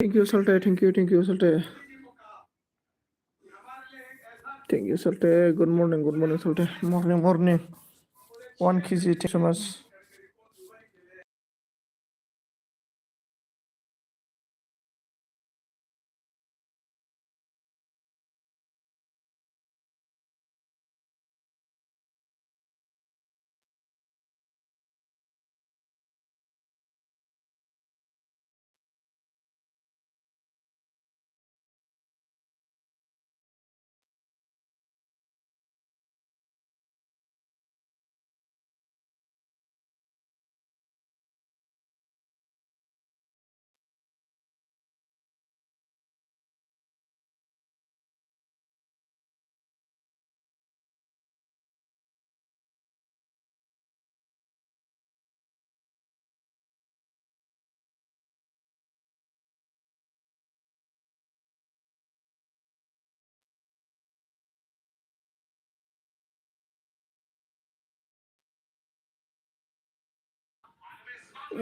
Thank you, Salte. Thank you, Salte. Thank you, Salte. Good morning, Salte. Morning. 1 kg, thank you so much.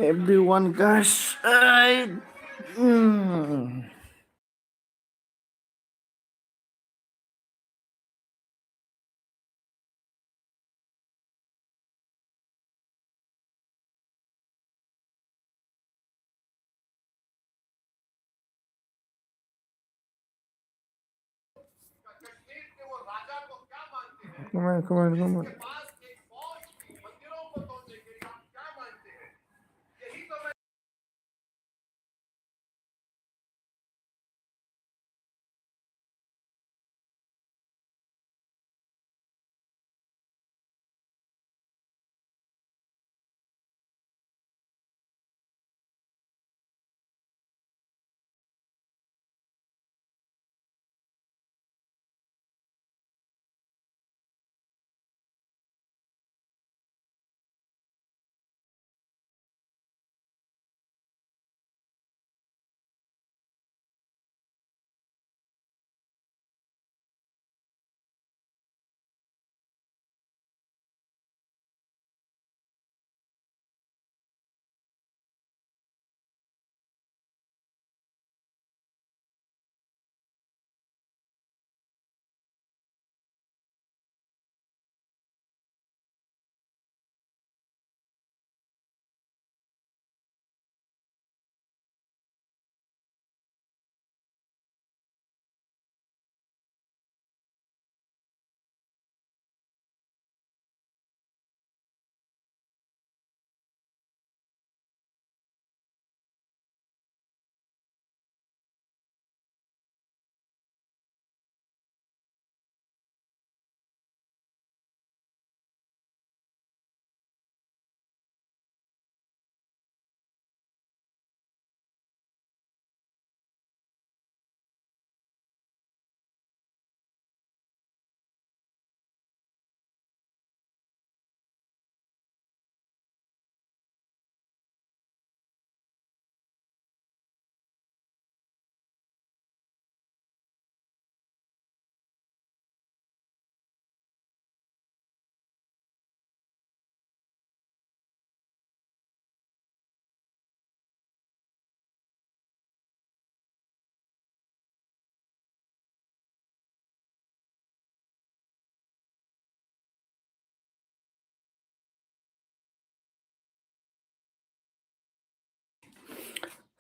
Everyone, guys. Come on.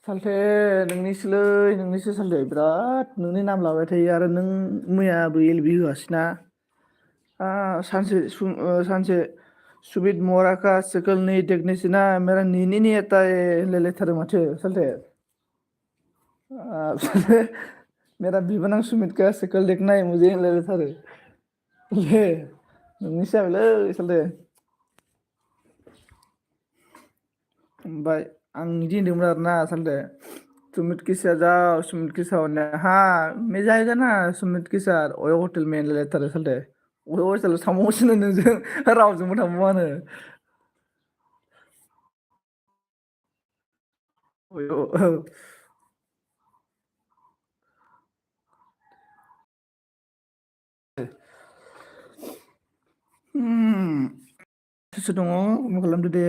साल्थे नोंनिसो साल्थे बिराद नोंनि नाम लाबाय थायो आरो नों मैयाबो LB होआसैना सानसे सुबित मराका सकल नहीं देखने से ना मेरा नींद ही नहीं आता है होनलायलायथारो माथो साल्थे मेरा बिबोनां सुमित का सकल देखना है मुझे होनलायलायथारो ले नोंनिसो जाबायलै साल्थे ओमफ्राय आं बिदि होनदोंमोन आरोना साल्थे सुमित के साथ ने हाँ मैं जाएगा ना सुमित के साथ ओयो हटेल में होनलायलायथारो साल्थे ओयो हटेलाव थांबावगोनसोनो नोंजों रावजोंबो थांबावानो ओयो सोर दङ मा खालामदो दे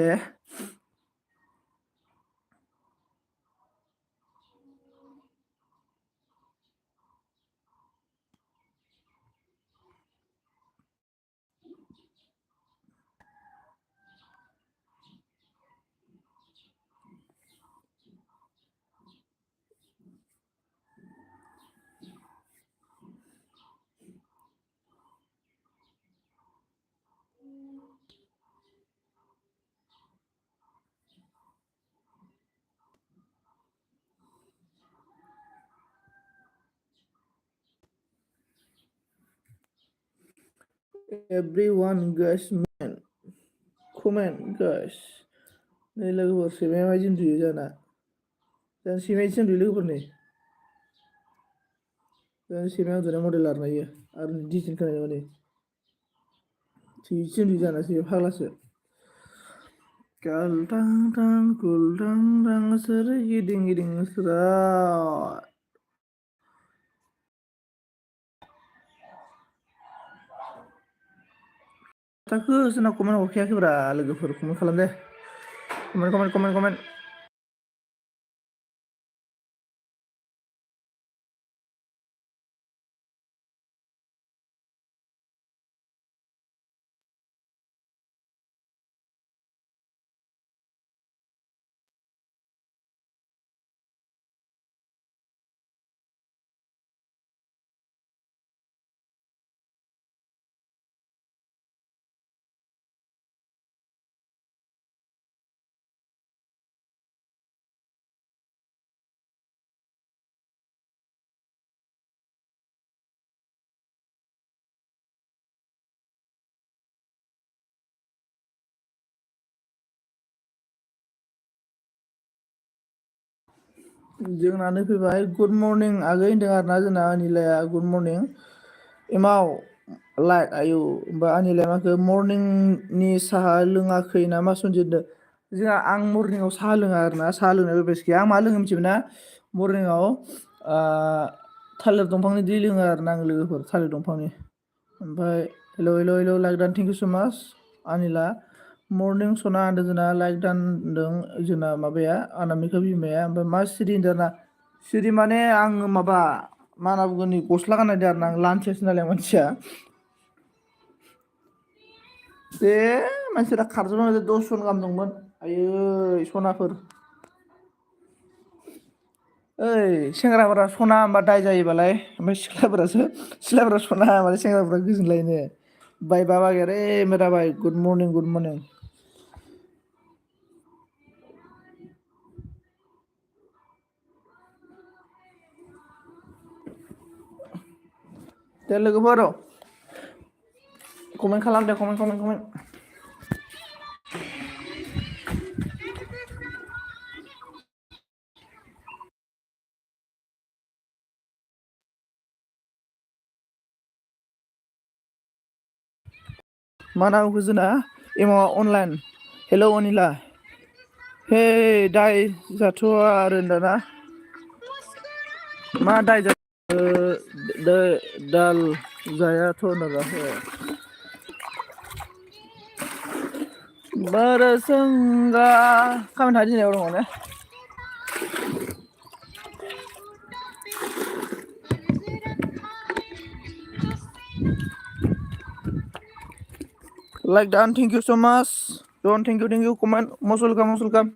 Everyone guys man comment guys नै लोगोफोर सैमाया मायदि उन्दुयो जाना सैमायासो उन्दुयो लोगोफोर नै सैमाया उन्दुनाय मडेल आरोना इयो आरो डिजाइन खोनाय माने थिगसो उन्दुयो जाना सैमाया फाग्लासो गालदां गुलदां सोरगिदिं गिदिं स्राद थाखो जोंना कमेन्ट हरखायाखैब्रा लोगोफोर कमेन्ट खालाम दे कमेन्ट जोंनानो फैबाय गुड मर्निं आगै होनदों आरोना जोंना अनिलाया गुड मर्निं एमाव लाइक आयु होमबा अनिलाया माखो मर्निंनि साहा लोङाखै ना मा सनजिरदो जोंहा आं मर्निंआव साहा लोङा आरोना साहा लोंनाय बेस गैया आं मा लोङो मिथिबायना मर्निंआव थालिर दंफांनि दै लोङो आरोना आं लोगोफोर थालिर दंफांनि ओमफ्राय हेल' लाइक दान थेंक इउ स' माच अनिला मर्निं सना होनदों जोंना लाइक दान होनदों जोंना माबाया अनामिका बिमाया ओमफ्राय मा सिरि होनदों आरोना सिरि माने आङो माबा मा होनना बुंगोन नै गस्ला गाननायदों आरोना आं लानसैसो नालाय मानसिया दे मानसिफोरा खारजोबना 10 जन गाहाम दंमोन आयै सनाफोर ओइ सेंग्राफोरा सना होनबा दाय जायोबालाय ओमफ्राय सिख्लाफोरा सना होनबालाय सेंग्राफोरा गोजोनलायनो बाय बाबा गया रे मेरा भाई गुड मर्निं दे लोगोफोर कमेन्ट खालाम दे कमेन्ट मा नांगौ जोंना एमावा अनलाइन हेलौ अनिला हे दाय जाथ'आ आरो दाना मा दाय दाल जायाथ' होनना बारसंगा खामानि थाङा दिनै दङ ने लाइक दान thank you so' much done thank you comment must welcome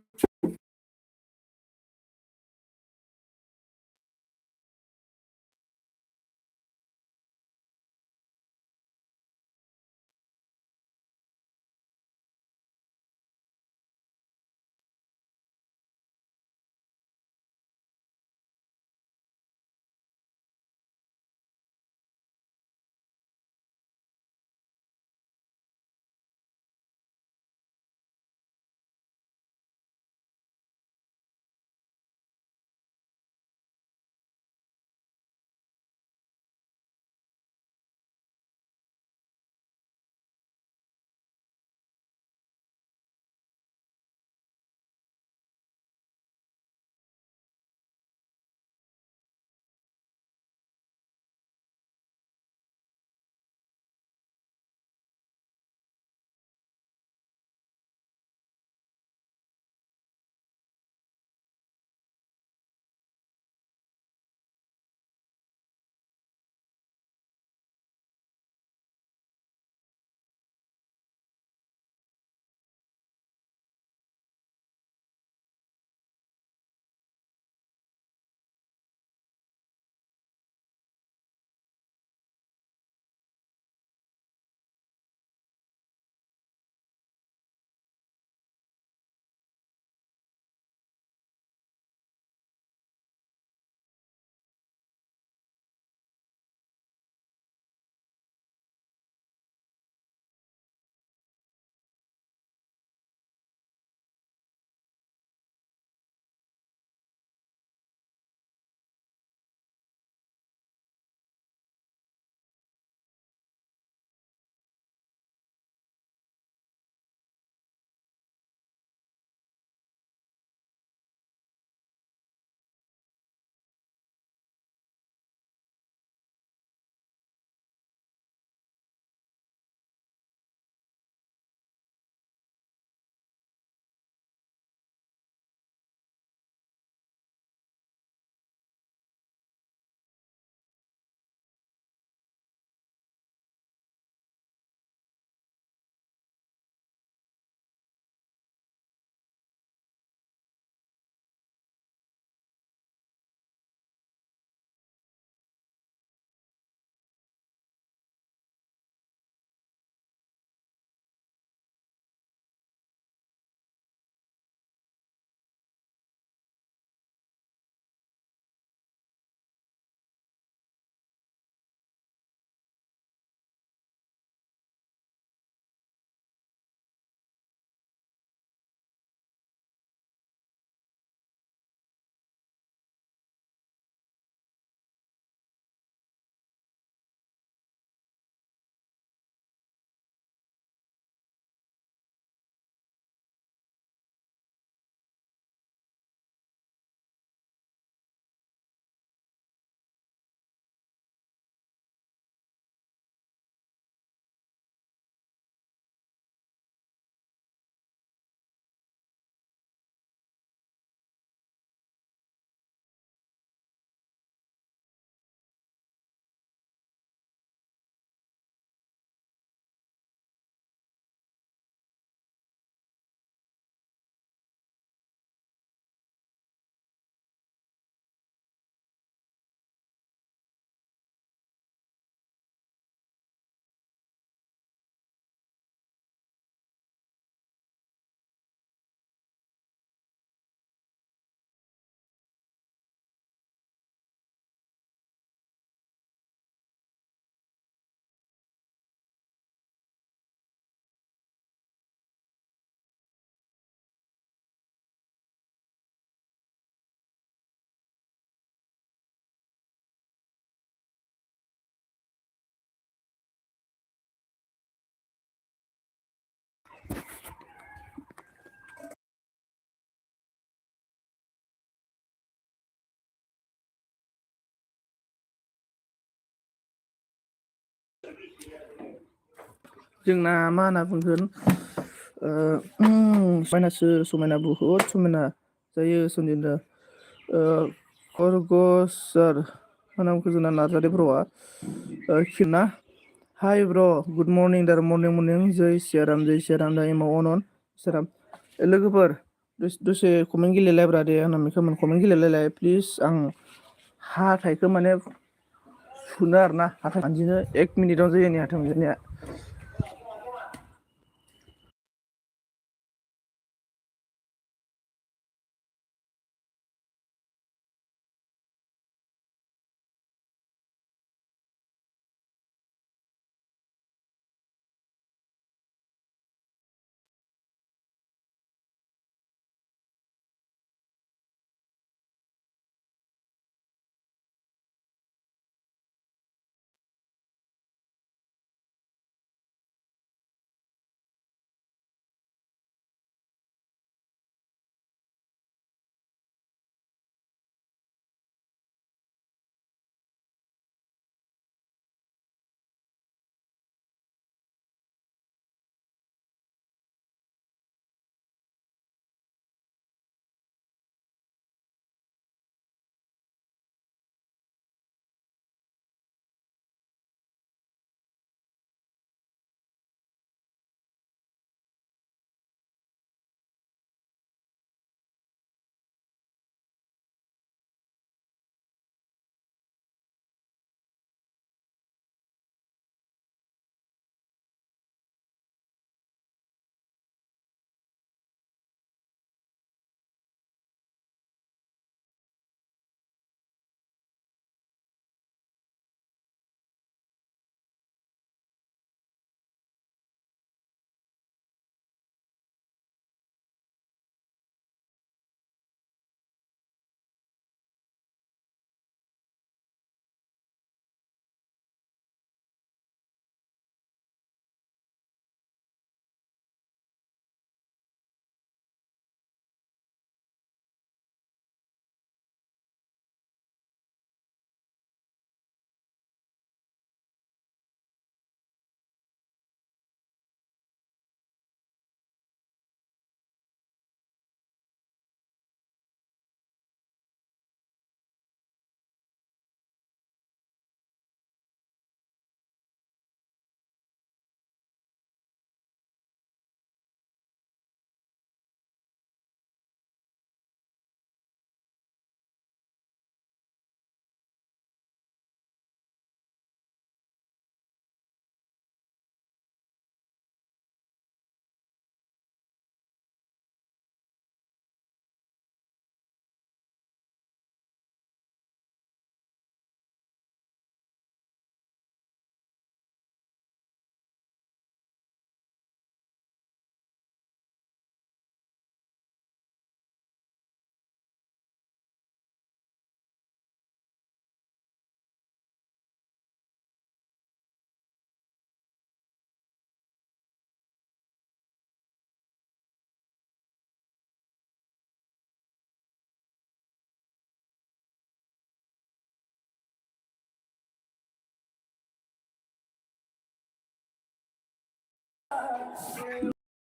जोंना मा होनना बुंगोन समायनासो समायना बुहुद समायना जायो सनजिदा खरगोसर नामखौ जोंना नार्जारि ब्र'आ खिना हाय ब्र' गुड मर्निं दार मर्निं जय सियाराम दा एमाव अनन सियाराम लोगोफोर दसे कमेन्ट गेलेलायब्रा दे आंना कमेन्ट गेलेलायलाय प्लिज आं हाथाइखौ माने सुनो आरोना हाथाइ मानजिनो 1 मिनिटाव जायो आंनि हाथाइ मानजिनाया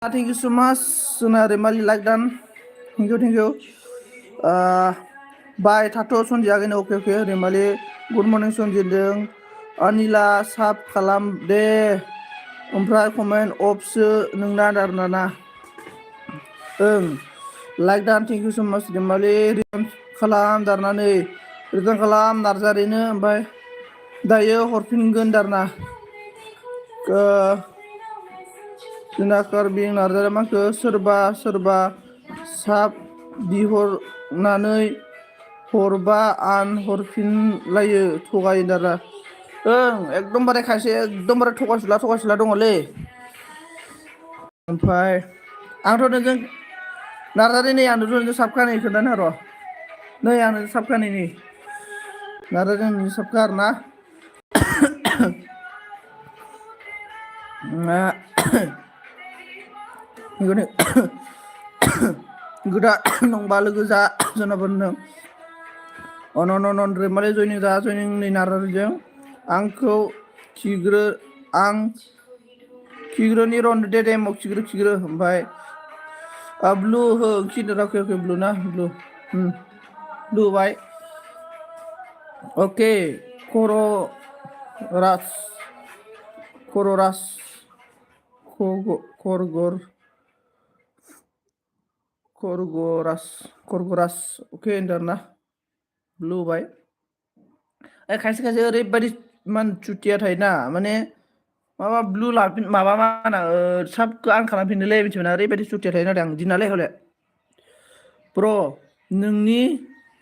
Thank you so much जोंना रेमालि लाइक दान थेंक इउ बाय थाथ' सनजियागैनो अके रेमालि गुड मर्निं सनजिदों अनिला साब खालाम दे ओमफ्राय कमेन्ट अफसो नोंना दारना ओं लाइक दान थेंक इउ स' माच रेमालि रिटार्न खालाम दारनानै रिटार्न खालाम नार्जारिनो ओमफ्राय दायो हरफिनगोन दारना जोंना कार्बि नार्जारि माखौ सोरबा साब बिहरनानै हरबा आन हरफिनलायो थगायो दारा ओं एकदमबारे खायसे एकदमबारे थगायसुला दङलै ओमफ्राय आंथ' नोंजों नार्जारि नै आं नोंजों साबखानै खोन्थानो र' नै आं नोंजों साबखानै नै नार्जारि नोंजों साबखा आरोना गोदान नंबा लोगो जा जोनाबोनदों अन रेमालि जयनिं नै नार्जारिजों आंखौ आं खिग्रोनि रन दे टाइमाव खिग्रो ओमफ्राय ब्लु हो खिनो अके ब्लु ना ब्लु ब्लु होबाय अके खरगरास खरगरास अके होनदोंना ब्लु होबाय खायसे खायसे ओरैबायदि मान चुटिया थायोना माने माबा ब्लु लाफिन माबा मा होनो साबखौ आं खालामफिननोलै मिथिबायना ओरैबायदि चुटिया थायो नाथाय आं दिनालै हले ब्र नोंनि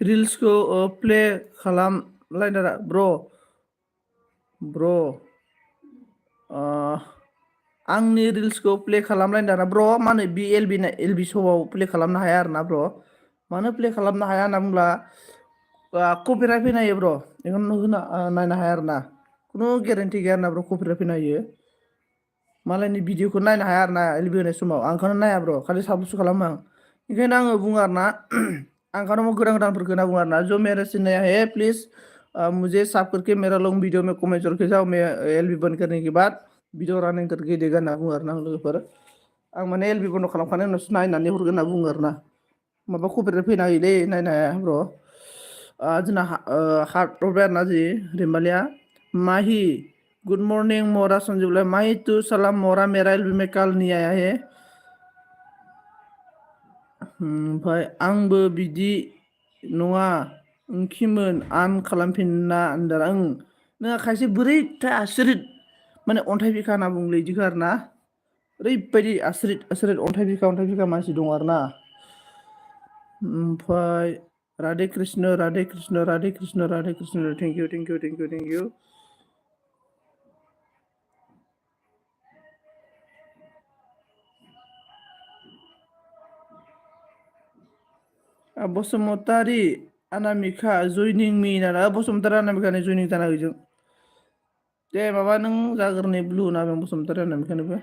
रिल्सखौ प्ले खालामलायना ब्र आंनि रिल्सखौ प्ले खालामलायनो दाना ब्र मा होनो बि एलबि श'आव प्ले खालामनो हाया आरोना ब्र मानो प्ले खालामनो हाया होनना बुंब्ला कपिराइट फैनो हायो ब्र बेखौनो नायनो हाया आरोना खुनु गेरेन्टि गैया आरोना ब्र कपिराइट फैनो हायो मालायनि भिडिअखौ नायनो हाया आरोना एलबि होनाय समाव आंखौनो नाया ब्र खालि साबसो खालामो आं ओंखायनो आङो बुङो आरोना आंखौनो गोदान गोदानफोरखौ होनना बुङो आरोना जो मेरे से नया है प्लीज मुझे साफ करके मेरा लॉन्ग वीडियो में कमेंट करके जाओ मैं एलबि बंद करने के बाद भिडिअ रानिं करके देगा होनना बुङो आरोना आं लोगोफोर आं माने एलबि बन्द खालामखानायनि उनावसो नायनानै हरगोन होनना बुङो आरोना माबा कपिराइट फैनो हायोलै नायनो हाया ब्र जोंना हार्ट हरबाय आरोना जि रैमालिया माहि गुड मर्निंग मोरा संजुबलाय माहि तू सलाम मोरा मेरा एलबि में काल नहीं आया है ओमफ्राय आंबो बिदि नङा ओंखिमोन आन खालामफिनना होनदों नोंहा खायसे बोरैथा आसुरित माने अन्थाइ बिखा होनना बुंलै बिदिखौ आरोना ओरैबायदि आसुरित अन्थाइ बिखा मानसि दं आरोना ओमफ्राय राधे कृष्ण थेंक इउ बसुमतारी अनामिका जयनिं मी ना बसुमतारी अनामिका जयनिं जाना होजों दे माबा नों जाग्रोनि ब्लु ना बसुमतारी अनामिकानोबो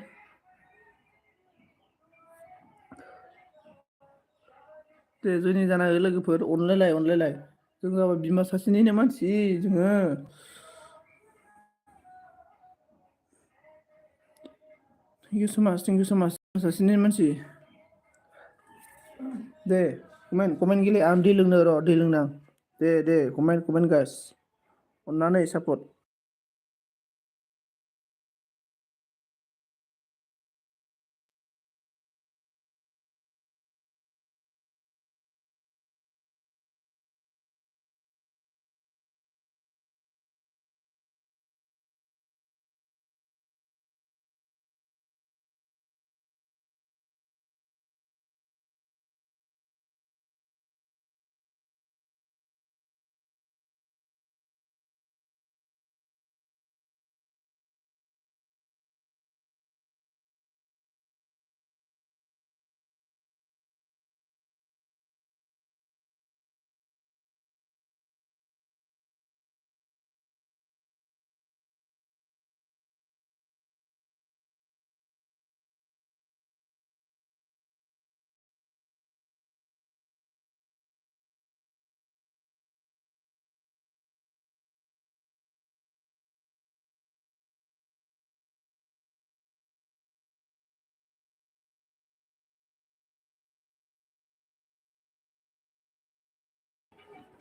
दे जयनिं जाना हो लोगोफोर अनलायलाय जों जाबाय बिमा सासेनिनो मानसि जोङो थेंक इउ सो माच सासेनि मानसि दे कमेन्ट गेले आं दै लोंनो र' दै लोंनो आं दे कमेन्ट गाइस अननानै सापर्ट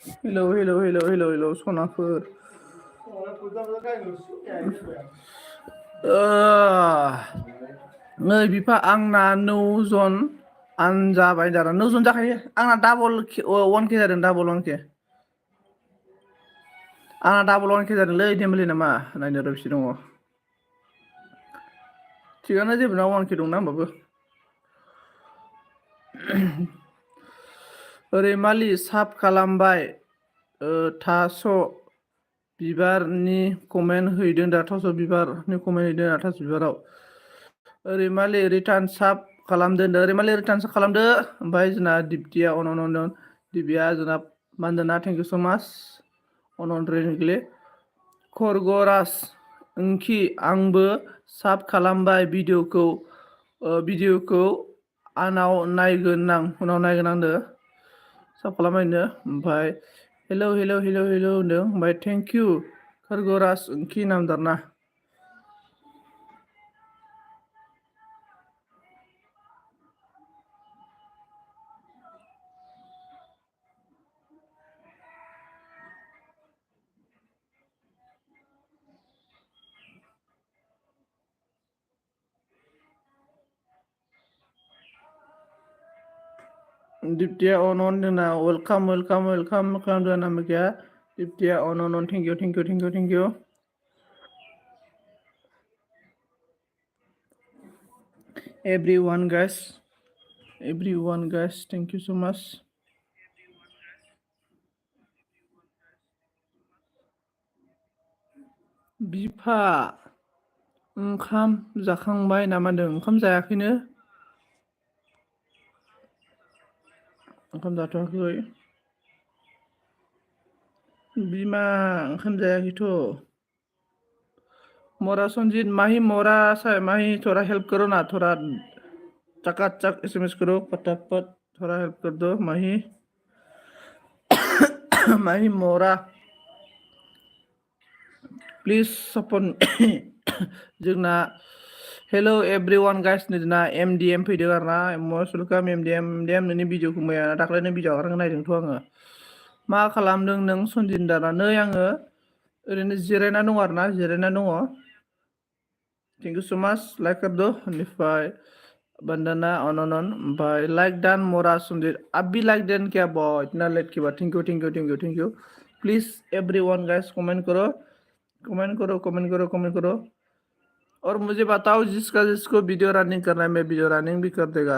हेलौ सनाफोर नै बिफा आंना 9 जन जाबाय दाना 9 जन जाखायो आंना डाबल 1K जादों डाबल 1K आंना डाबल 1K जादोंलै देमलि नामा नायनो र' बेसे दङ थिगानो जेबो नङा 1K दंना होमबाबो रैमालि साब खालामबाय थास' बिबारनि कमेन्ट हैदों दा थास' बिबारनि कमेन्ट हैदों दा थास' बिबाराव रैमालि रिटार्न साब खालामदो रैमालि रिटार्न साब खालामदो ओमफ्राय जोंना दिप्तिया अन दिब्या जोंना मानदोना थेंक इउ सो माच अन रेगुले खरगरास ओंखि आंबो साब खालामबाय भिडिअखौ आनाव नायगोन आं उनाव नायगोन आंनो साब खालामबायनो ओमफ्राय हेलौ होनदों ओमफ्राय थेंक इउ खरगरास ओंखि नामदारना Diptia on जोंना welcome खालामदो आंना मिथिया Diptia on thank you everyone guys thank you so much बिफा ओंखाम जाखांबाय नामा होनदों ओंखाम जायाखैनो ओंखाम जाथ'वाखै बिमा ओंखाम जायाखैथ' मोरा संजीत माही मोरा माही थोड़ा हेल्प करो ना थोड़ा चकाचक एसएमएस करो फटाफट थोड़ा हेल्प कर दो माही माही मोरा प्लीज सपोर्ट जोंना हेलो एवरीवन गाइस जोंना एमडीएम फैदों आरोना मस्ट वेलकाम एमडीएम नोंनि भिडिअखौ मैया दाख्लैनो भिडिअ आगारखौ नायदोंथ' आङो मा खालामदों नों सनजिन्दारा नै आङो ओरैनो जिरायना दङ आरोना जिरायना दङ थेंक इउ सो माच लाइक कर दो बेनिफ्राय बंदना अनन ओमफ्राय लाइक डान मोरा सनजित अब भी लाइक देन क्या बॉय इतना लेट की बात thank you please everyone guys comment करो और मुझे बताओ जिसको वीडियो रनिंग करना है मैं वीडियो रनिंग भी कर देगा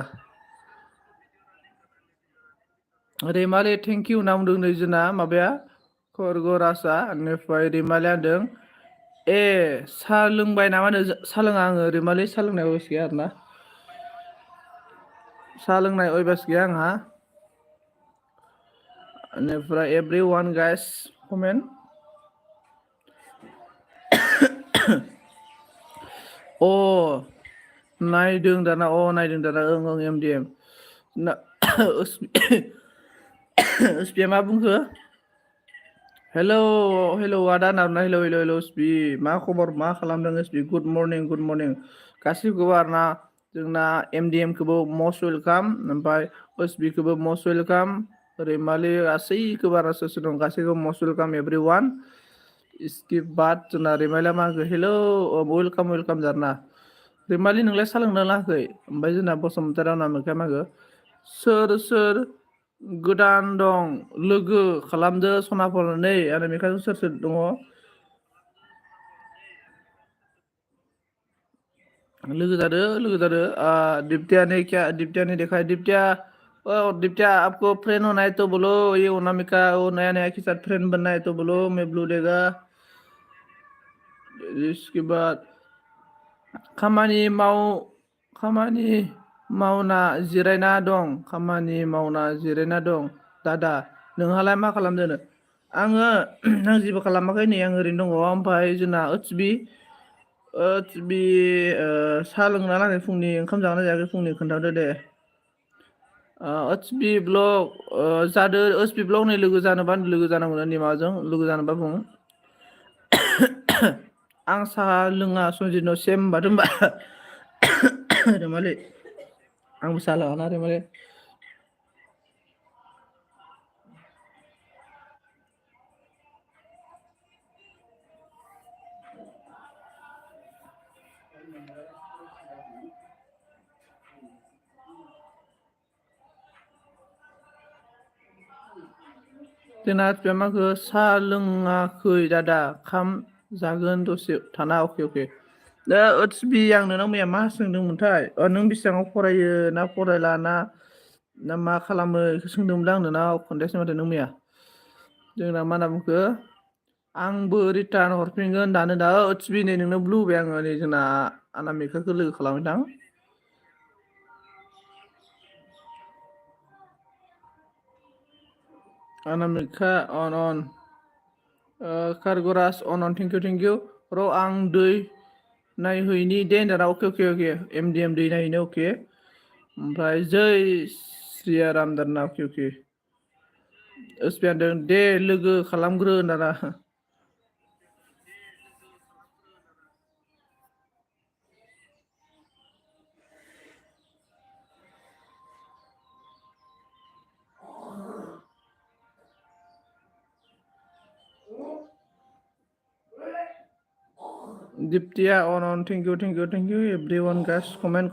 रेमाले थेंक यू नाम बुंदों जोंना माबाया खरगरासा बेनिफ्राय रेमाले होनदों ए साहा लोंबाय नामा होनो साहा लोङा आङो रेमाले साहा लोंनाय अयबास गैया आरोना साहा लोंनाय अयबास गैया आंहा बेनिफ्राय एवरीवन गाइस कमेन्ट अ नायदों दाना ओं एमडिएम ना उसबिया मा बुंखो हेलौ आदा नारना हेलौ उसबि मा खबर मा खालामदों उसबि गुड मर्निं गासिबखौबो आरोना जोंना एमडिएम खौबो मस्ट वेलकाम ओमफ्राय उसबिखौबो मस्ट वेलकाम रैमालि गासैखौबो आरो सोर दं गासैखौबो मस्ट वेलकाम एवरीवन इसके बाद जोंना रैमालिया मा होनखो हेलौ वेलकाम जारना रैमालि नोंलाय सालोंना लायाखै ओमफ्राय जोंना बसुमतारी ना मोनखाय मागो सोर गोदान दं लोगो खालामदो सनाफल नै आरो मेखाजों सोर दङ लोगो जादो दिप्तिया ने क्या दिप्तिया ने देखा है दिप्तिया दिप्तिया आपको फ्रेंड होना है तो बोलो ये अनामिका वो नया के साथ फ्रेंड बनना है तो बोलो मैं ब्लू देगा इसके बाद खामानि मावना जिरायना दं दादा नोंहालाय मा खालामदों आङो आं जेबो खालामाखै नै आं ओरैनो दङ ओमफ्राय जोंना बि साहा लोंना लागै फुंनि ओंखाम जागोना जायाखै फुंनि खोन्थादो दे बि ब्लग जादो बि ब्लग नै लोगो जानोबा लोगो जानांगौ निमाजों लोगो जानोबा बुं आं साहा लोङा सनजितनाव सेम होनबा रैमालि आंबो साहा लोङाना रैमालि जोंना माखो साहा लोङाखै दादा खाम जागोन दसे थाना अके दा बि आं नोंनाव मैया मा सोंदोंमोनथाय नों बेसेबाङाव फरायो ना फरायला ना मा खालामो बेखौ सोंदोंमोनलै आं नोंनाव खोन्थायासै माथो नों मैया जोंना मा होनना बुंखो आंबो रिटार्न हरफिनगोन दानो दा बि नै नोंनो ब्लु होबाय आङो नै जोंना अनामिकाखौ लोगो खालामहैदां अनामिका अन खारगरास अन थेंक इउ र' आं दै नायहैनि दे होनदाना अके एमडिएम दै नायहैनो अके ओमफ्राय जै श्रियाराम दारना अके उसबिया होनदों दे लोगो खालामग्रो होनदाना दिप्तिया अन thank you everyone guys comment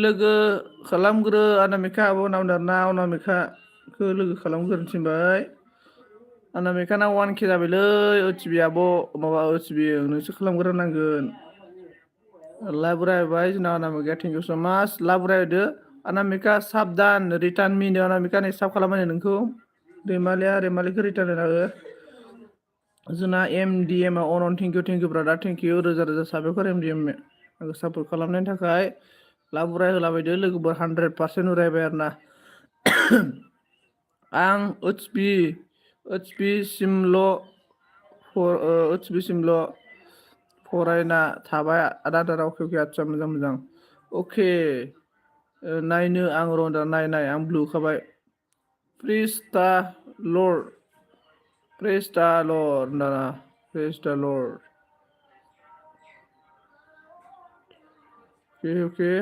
लोगो खालामग्रो अनामिका आब' नावदारना अनामिकाखौ लोगो खालामग्रोनो थिनबाय। अनामिकाना 1K जाबायलै ओटिबि आब' माबा ओटिबि नोंसो खालामग्रोनांगोन। लाबरायबाय जोंना अनामिका थेंक इउ स' माच लाबरायदो अनामिका साबधान रिटार्न मिनो अनामिका नै साब खालामबाय नोंखौ रैमालिखौ रिटार्न होना हो। जोंना MDM आ अन thank you brother thank you Roja Roja साबायखर MDM आंखौ सापर्ट खालामनायनि थाखाय लाबराय होलाबायदो लोगोफोर 100% उरायबाय आरो ना। आं ओइचपि सिमल' फरायना थाबाय आदा अके आदसा मोजां अके नायनो आं रन्दा नाय आं ब्लु होखाबाय प्रेज दा लर्ड ना प्रेज दा lord okay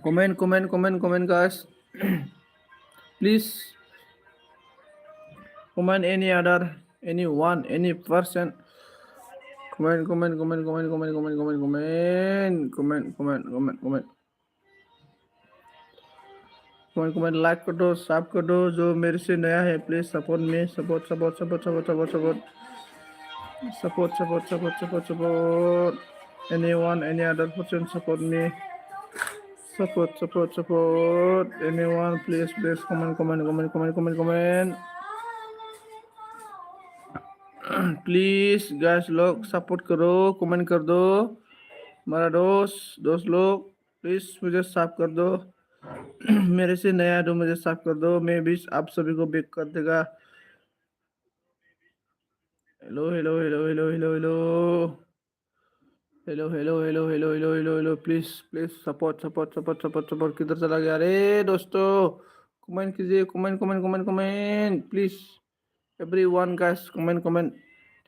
comment guys please comment anyone any person comment like कर दो सब कर दो जो मेरे से नया है please support me support anyone any other person support me support anyone please comment please guys लोग सपोर्ट करो कमेंट कर दो मेरा दोस्त लोग प्लीज मुझे साफ कर दो मेरे से नया तो मुझे साफ कर दो मैं भी आप सभी को बेक कर देगा हेलो प्लीज सपोर्ट किधर चला गया अरे दोस्तों कमेंट कीजिए comment please everyone guys comment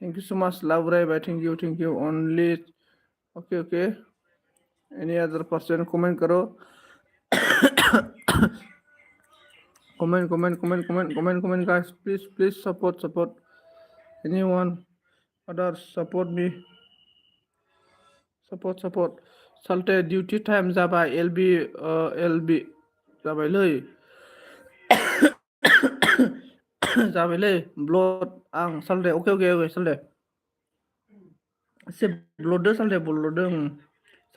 thank you so much love ray bye thank you only okay any other person comment करो comment guys please support anyone others support me support salte duty time जाबाय LB जाबायलै जाबायलै blood आं सालदे अके सालदे एसे ब्लडदो सालदे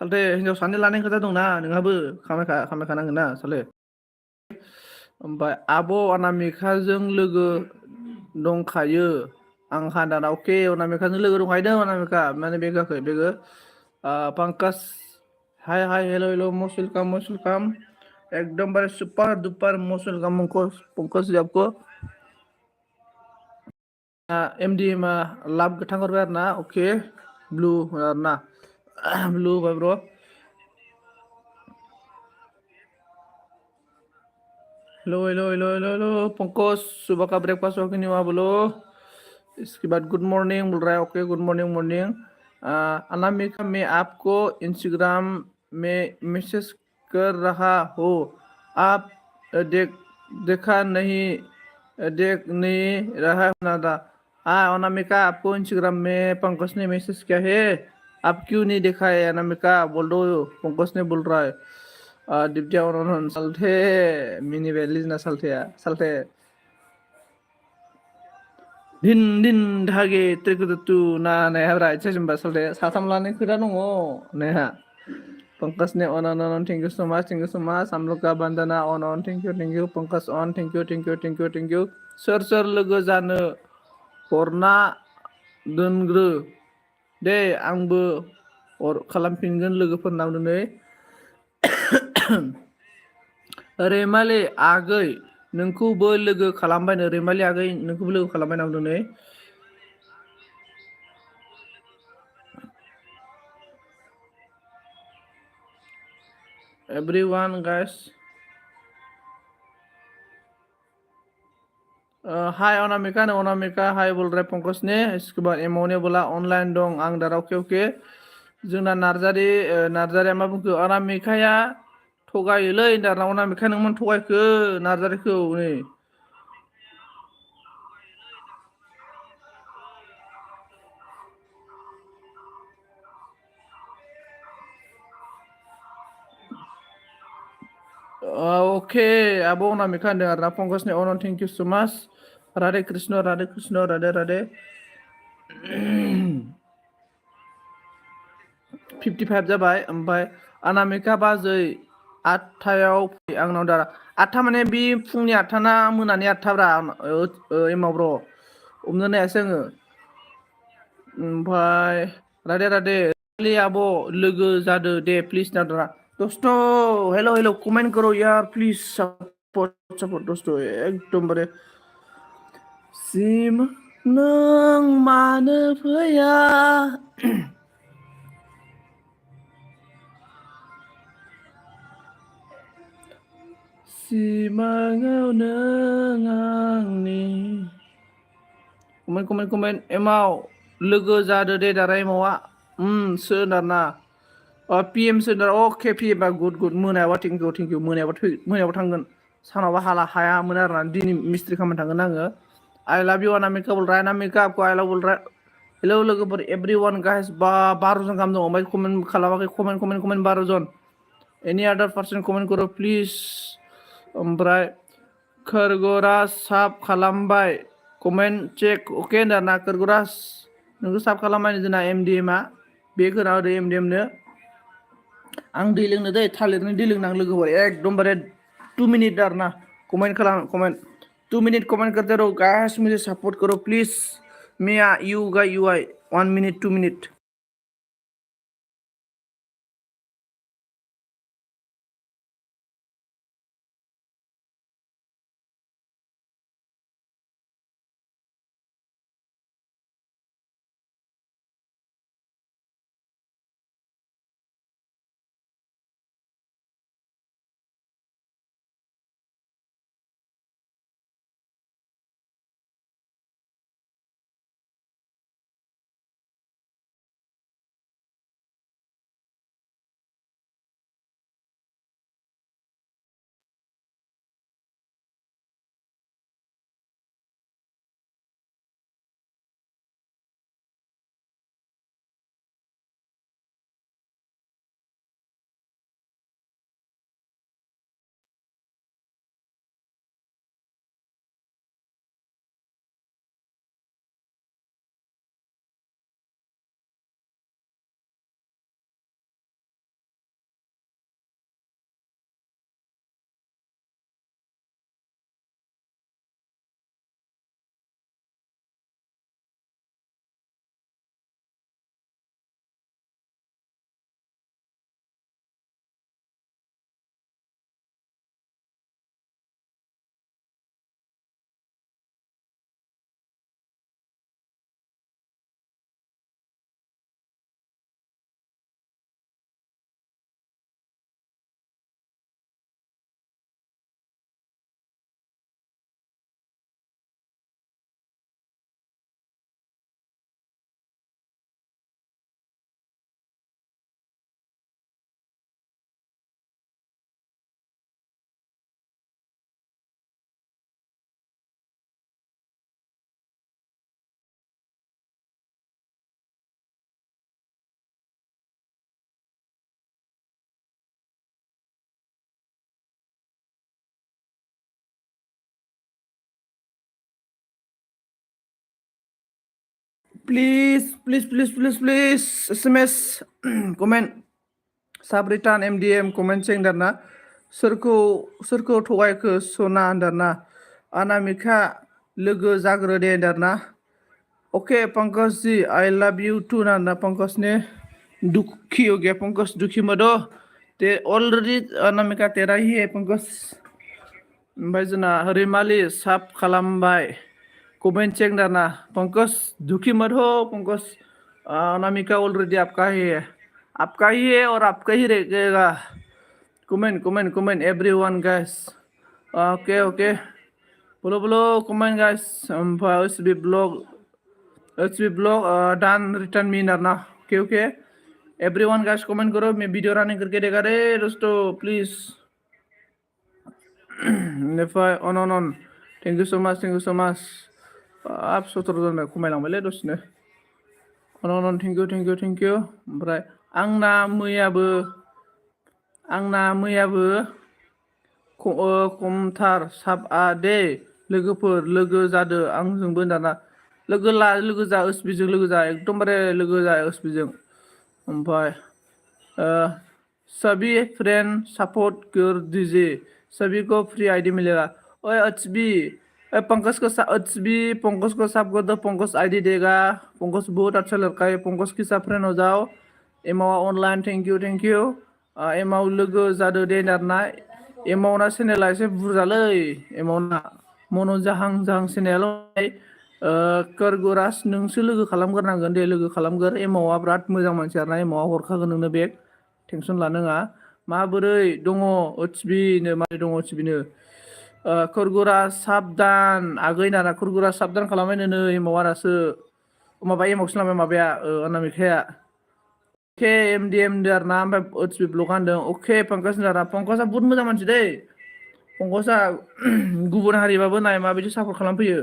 सालदे हिन्जावसानि लानाय खोथा दंना नोंहाबो खामायखानांगोन ना सालदे ओमफ्राय आब' अनामिकाजों लोगो दंखायो आंहा दाना अके अनामिकाजों लोगो दंखायो अनामिका माने बेगाखै बेगो Pankaj hi hello most welcome एकदमबारे super duper most welcome Pankaj आपको MDM लाभ गोथां हरबाय आरो ना अके ब्लु आरो ना ब्लु होबाय ब्र हेलो पंकज सुबह का ब्रेकफास्ट हो कि नहीं हुआ बोलो इसके बाद गुड मॉर्निंग बोल रहा है ओके गुड मॉर्निंग अनामिका मैं आपको इंस्टाग्राम में मैसेज कर रहा हो आप देख नहीं रहा ना था अनामिका आपको इंस्टाग्राम में पंकज ने मैसेज किया है आप क्यों नहीं देखा है अनामिका बोल दो पंकज ने बोल रहा है दिव्या सालथे मिनी वैली ना सालथे दिन धागे त्रिकुदतु ना नायहाब्रा इच्छा जोंबा सालथे साथाम लानाय खोथा दङ नायहा पंकज ने ऑन थैंक यू सो मच हम लोग का बंदना ऑन थैंक यू पंकज ऑन थैंक यू सोर लोगो जानो हरना दोनग्रो दे आंबो खालामफिनगोन लोगोफोरनाव दिनै रैमालि आगै नोंखौबो लोगो खालामबायनो रैमालि आगै नोंखौबो लोगो खालामबायनाव दिनै everyone guys हाय अनामिका हाय बोल रहा है पंकज ने इसके बाद एमओ ने बोला ऑनलाइन दं आं दारा अके जोंना नार्जारिया मा बुंखो अनामिकाया थगायोलै दाना अनामिका नोंमोन थगायखो नार्जारिखौ नै Okay, Abo Namika and Rapongos Neonon, thank you so much. Radhe Krishna, Radhe Krishna, Radhe Radhe. 55 जाबाय ओमफ्राय अनामिका बाजै 8थायाव आंनाव दा 8था माने बे फुंनि 8था ना मोनानि 8थाब्रा एमाव ब्र हमनो नायासै आङो ओमफ्राय राधे राधे आब' लोगो जादो दे प्लिज नादरा दोस्त हेल' हेल' कमेन्ट करो यार प्लिज सपोर्ट सपोर्ट दोस्त एकदमबारे सिम नों मानो फैया सिमाङाव नों आंनि कमेन्ट एमाव लोगो जादो दे दारा एमावा सोनारना PM सोनार अके PM आ गुड मोनायाबा थेंक इउ मोनायाबा थांगोन सानावबा हायामोन आरोना दिनै मिस्ट्रि खामानि थांगोन आङो I love you अनामिका बोल रहा है अनामिका आपको I love बोल रहा है हेलौ लोगोफोर एभ्रिवान गाइस 12 जन गाहाम दं ओमफ्राय कमेन्ट खालामाखै कमेन्ट 12 जन एनि आदार पार्सन कमेन्ट करो प्लिज ओमफ्राय खरगराज साब खालामबाय कमेन्ट चेक अके होनदाना खरगराज नोंखौ साब खालामबाय जोंना MDM आ बे खोना होदो MDM नो आं दै लोंनो दै थालिरनि दै लोंनां लोगोफोर एकदमबारे 2 मिनिट आरोना कमेन्ट खालाम कमेन्ट 2 मिनिट कमेंट करते रहो गाइस मुझे सपोर्ट करो प्लीज मिया you guy you I 1 minute 2 minute please SMS comment साब्रैटान MDM कमेन्ट सें दारना सोरखौ थगायखो सना दारना अनामिका लोगो जाग्रो दे दारना okay Pankaj ji I love you too ना पंकज ने दुखी हो गया पंकज दुखी मत हो ते ऑलरेडी अनामिका तेरा ही है पंकज ओमफ्राय जोंना रैमालि साब खालामबाय कमेंट चेक दाना पंकज दुखी मत हो पंकज अनामिका ऑलरेडी आपका ही है और आपका ही रहेगा कमेंट एवरीवन गाइस ओके बोलो कमेंट गाइस ओमफ्राय SB ब्लॉग डान रिटर्न मी ना ओके एवरीवन गाइस कमेंट करो मैं वीडियो रनिंग करके देगा रे दोस्तों प्लीज बेनिफ्राय अन थेंक इउ सो माच आप 17 जन खमायलांबायलै दसेनो अन थेंक इउ ओमफ्राय आंना मैयाबो खमथार साबआ दे लोगोफोर लोगो जादो आंजोंबो दाना लोगो जा ओसबिजों लोगो जा एकदमबारे लोगो जा ओसबिजों ओमफ्राय सभी फ्रेंड सपोर्ट कर दीजिए सभी को फ्री आईडी मिलेगा ओए एचबी पंकज को सब को दो पंकज आईडी देगा पंकज बहुत अच्छा लड़का है पंकज की सब फ्रेंड हो जाओ एमाव ऑनलाइन थैंक यू एमाव लोगो जादो दे नारना एमावना चेनेला एसे बुरजालै एमावना मनो जाहां चेनेल करगरास नोंसो लोगो खालामग्रोनांगोन दे लोगो खालामगोर एमावआ बिराद मोजां मानसि आरोना एमावआ हरखागोन नोंनो बेग टेनसन लानाङा माबोरै दङ ओचबिनो माबोरै दङ ओचबिनो खरगुरा साबदान आगै नाना खरगुरा साबदान खालामबायनो नै एमावआ दासो माबा एमावसो लांबाय माबाया अनामिकाया अके एमडि आरोना ओमफ्राय ओचबि ब्लग होनदों अके पंकज नारा पंकजआ बहुत मोजां मानसि दै पंकजआ गुबुन हारिबाबो नाय माबायदि सापर्ट खालामफैयो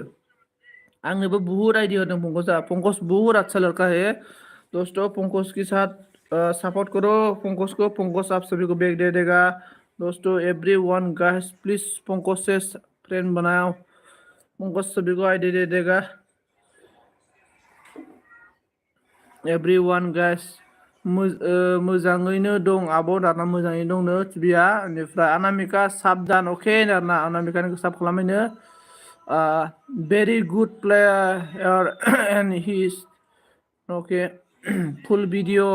आंनोबो बहुत आइडिया होदों पंकज बहुत अच्छा लड़का है दोस्तों पंकज के साथ सपोर्ट करो पंकज को पंकज आप सभी को बैग दे देगा दोस्तों every one guys please Pankaj से फ्रेंड बनाओ पंकज सभी को आईडी दे देगा एवरी वन गाइस मोजाङैनो दं आब' दाना मोजाङैनो दंनो टिभिया बेनिफ्राय अनामिका साबदान अके दाना अनामिकानि साब खालामैनो very good player and he's okay full video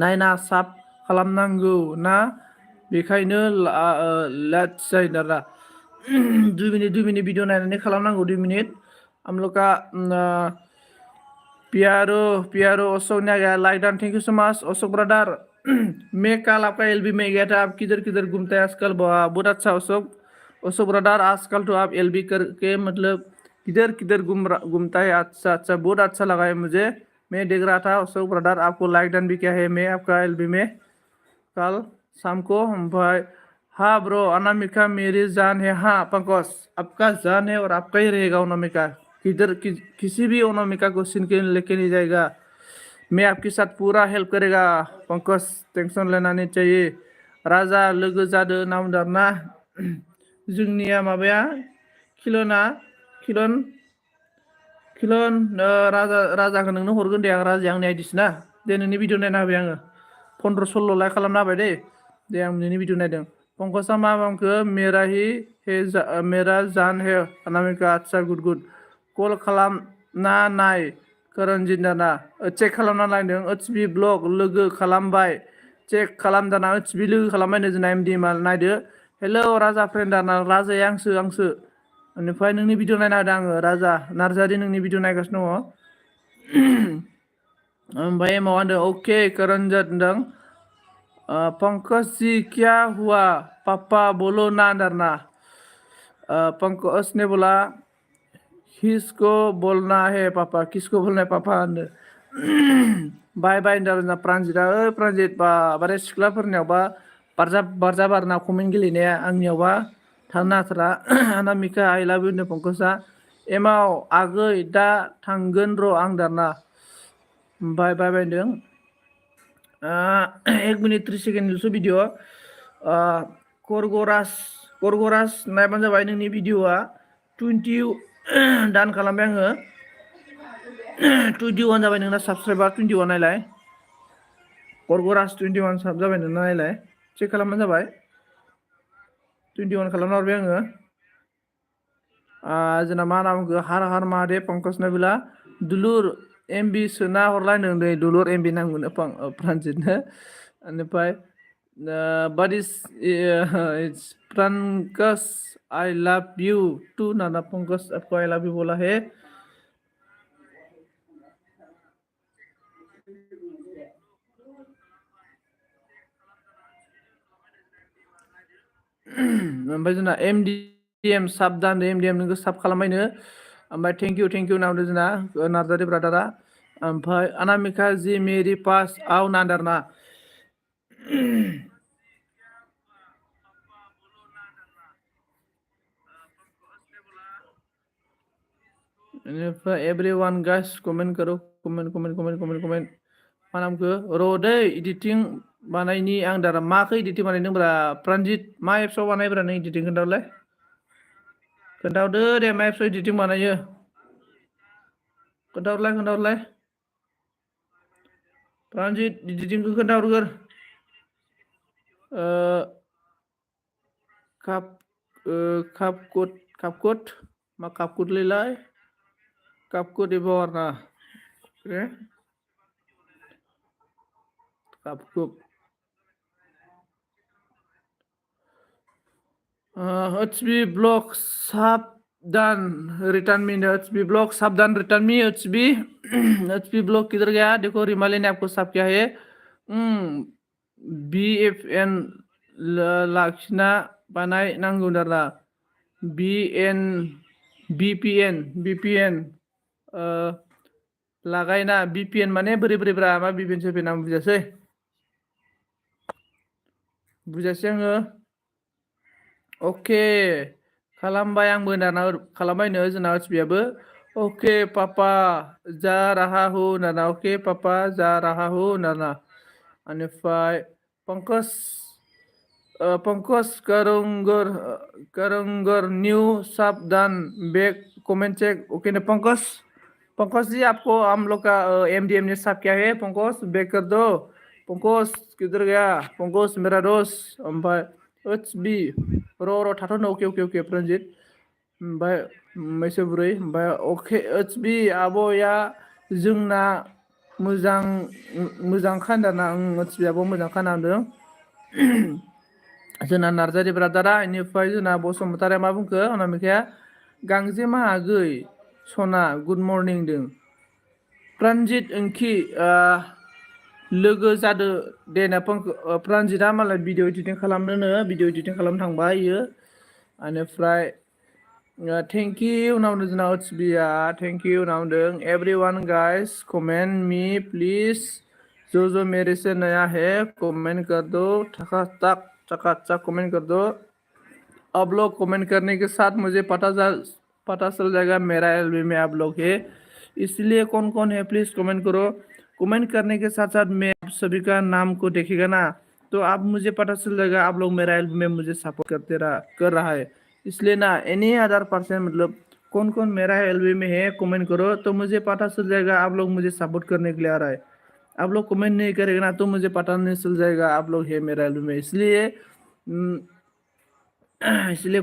नायना साब खालामनांगौ ना बेखायनो लेट्स जायो दाना 2 मिनिट वीडियो नायनानै खालामनांगौ 2 मिनिट हम लोग का प्यारो अशोक ने गया like done thank you so much Ashok brother मैं कल आपका एलबी में गया था आप किधर घूमते हैं आजकल बहुत अच्छा अशोक ब्रदर आजकल तो आप एलबी करके मतलब किधर घूमता है अच्छा बहुत अच्छा लगा है मुझे मैं देख रहा था अशोक ब्रदर आपको लाइक डन भी किया है मैं आपका एलबी में कल शाम को भाई हाँ ब्रो अनामिका मेरी जान है हाँ पंकज आपका जान है और आपका ही रहेगा अनामिका किसी भी अनामिका को छीन के लेके नहीं जाएगा मैं आपके साथ पूरा हेल्प करेगा पंकज टेंशन लेना नहीं चाहिए राजा लोगो जादो नाम दारना जोंनिया माबाया खिलन राजाखौ नोंनो हरगोन दे आं राजाया आंनि आइडिसो ना दे नोंनि भिडिअ नायना होबाय आङो 15-16 लाइक खालामना होबाय दे आं नोंनि भिडिअ नायदों पंकजा मा बुंखो मेरा जान है अनामिका अच्छा गुड कल खालामना नाय करनजित दाना चेक खालामना नायदों ओचबि ब्लग लोगो खालामबाय चेक खालाम दाना ओचबि लोगो खालामबायनो जोंना एमडि मा नायदो हेलौ राजा फ्रेन्ड दाना राजाया आंसो बेनिफ्राय नोंनि भिडिअ नायना होदों आङो राजा नार्जारि नोंनि भिडिअ नायगासिनो दङ ओमफ्राय एमाव होनदों अके करनजित होनदों पंकज जी क्या हुआ पापा बोलो ना दाना पंकज ने बोला किसको बोलना है पापा बाय होनदों प्रान्जिता प्रान्जित बारे सिख्लाफोरनियावबा बारजा बारना कमेन्ट गेलेनाया आंनियावबा थानो हाथारा अनामिका आइ लाभ इउ होनदों पंकजआ एमाव आगै दा थांगोन र' आं दाना बाय होनदों 1 मिनिट 3 सेकेन्डल'सो भिडिअ करगरास नायबानो जाबाय नोंनि भिडिअआ 20 दान खालामबाय आङो 21 जाबाय नोंना साबसक्राइबार 21 नायलाय करगरास 21 साब जाबाय नोंना नायलाय चेक खालामबानो जाबाय 21 खालामना हरबाय आङो जोंना मा होनना बुंखो हार महादेव पंकज नबिला दुलुर एमबि सोना हरलायदों दै दुलुर एमबि नांगौनो प्रान्जितनो बेनिफ्राय but it's Pankaj I love you too नाना पंकज आपको आई लव यू बोला है ओमफ्राय जोंना एमडिएम साब दान एमडिएम नोंखौ साब खालामबायनो ओमफ्राय थेंक इउ होनना जोंना नार्जारि ब्रादारा ओमफ्राय अनामिका जी मेरी पास आव नादारना एवरीवन गाइस कमेंट करो कमेंट मा नामखौ र' दै एडिटिं बानायनि आं दारा माखौ इडिटिं बानायदोंब्रा प्रानजित मा एप्सआव बानायब्रा नों इडिटिं खोन्थाहरलाय खोन्थाहरदो दे मा एप्सआव इडिटिं बानायो खोन्थाहरलाय प्रानजित इडिटिंखौ खोन्थाहरगोर कापकट मा कापकटलैलाय कापकट एबाव आरोना ओके कापकट HB blog साबधान रिटर्न मी HB blog साबधान रिटर्न मी HB blog किधर गया देखो रिमाली ने आपको साफ किया है BFN लाखिना बानाय नांगौ दारा BPN लागायना BPN माने बोरै बोरैब्रा मा BPN सोफेन आं बुजासै आङो ओके खालामबाय आंबो दाना खालामबायनो जोंना HBयाबो ओके पापा जा रहा हूँ दाना ओके पापा जा रहा हूँ दाना बेनिफ्राय पंकज करंगर न्यू साबधान बैक कमेंट चेक ओके ने पंकज जी आपको हम लोग का MDM ने साफ किया है पंकज बैक कर दो पंकज किधर गया पंकज मेरा दोस्त ओमफ्राय HB र' थाथ'नो ओके प्रन्जित ओमफ्राय मैसो बुरै ओमफ्राय अके HB आब'या जोंना मोजां खान्दाना HB आब' मोजां खानांदों जोंना नार्जारि ब्रादारा बेनिफ्राय जोंना बसुमतारिया मा बुंखो अनामिकाया गांजेमा आगै सना गुड मर्निं दों प्रानजित ओंखि लोगो जादो दे ना प्रानजितआ मालाय भिडिअ एडिटिं खालामदोंनो भिडिअ एडिटिं खालामनो थांबाय इयो बेनिफ्राय थेंक इउ नावदों जोंना HBया थेंक इउ नावदों everyone guys comment me please जो मेरे से नया है कमेंट कर दो चकाचक कमेंट कर दो आप लोग कमेंट करने के साथ मुझे पता चल जाएगा मेरा एलबी में आप लोग है इसलिए कौन कौन है प्लीज कमेंट करो कमेंट करने के साथ साथ मैं आप सभी का नाम को देखेगा ना तो आप मुझे पता चल जाएगा आप लोग मेरा एल्बम में मुझे सपोर्ट कर रहा है इसलिए ना एनी अदर पर्सन मतलब कौन कौन मेरा एल्बम में है कमेंट करो तो मुझे पता चल जाएगा आप लोग मुझे सपोर्ट करने के लिए आ रहा है आप लोग कमेंट नहीं करेगा ना तो मुझे पता नहीं चल जाएगा आप लोग है मेरा एल्बम में इसलिए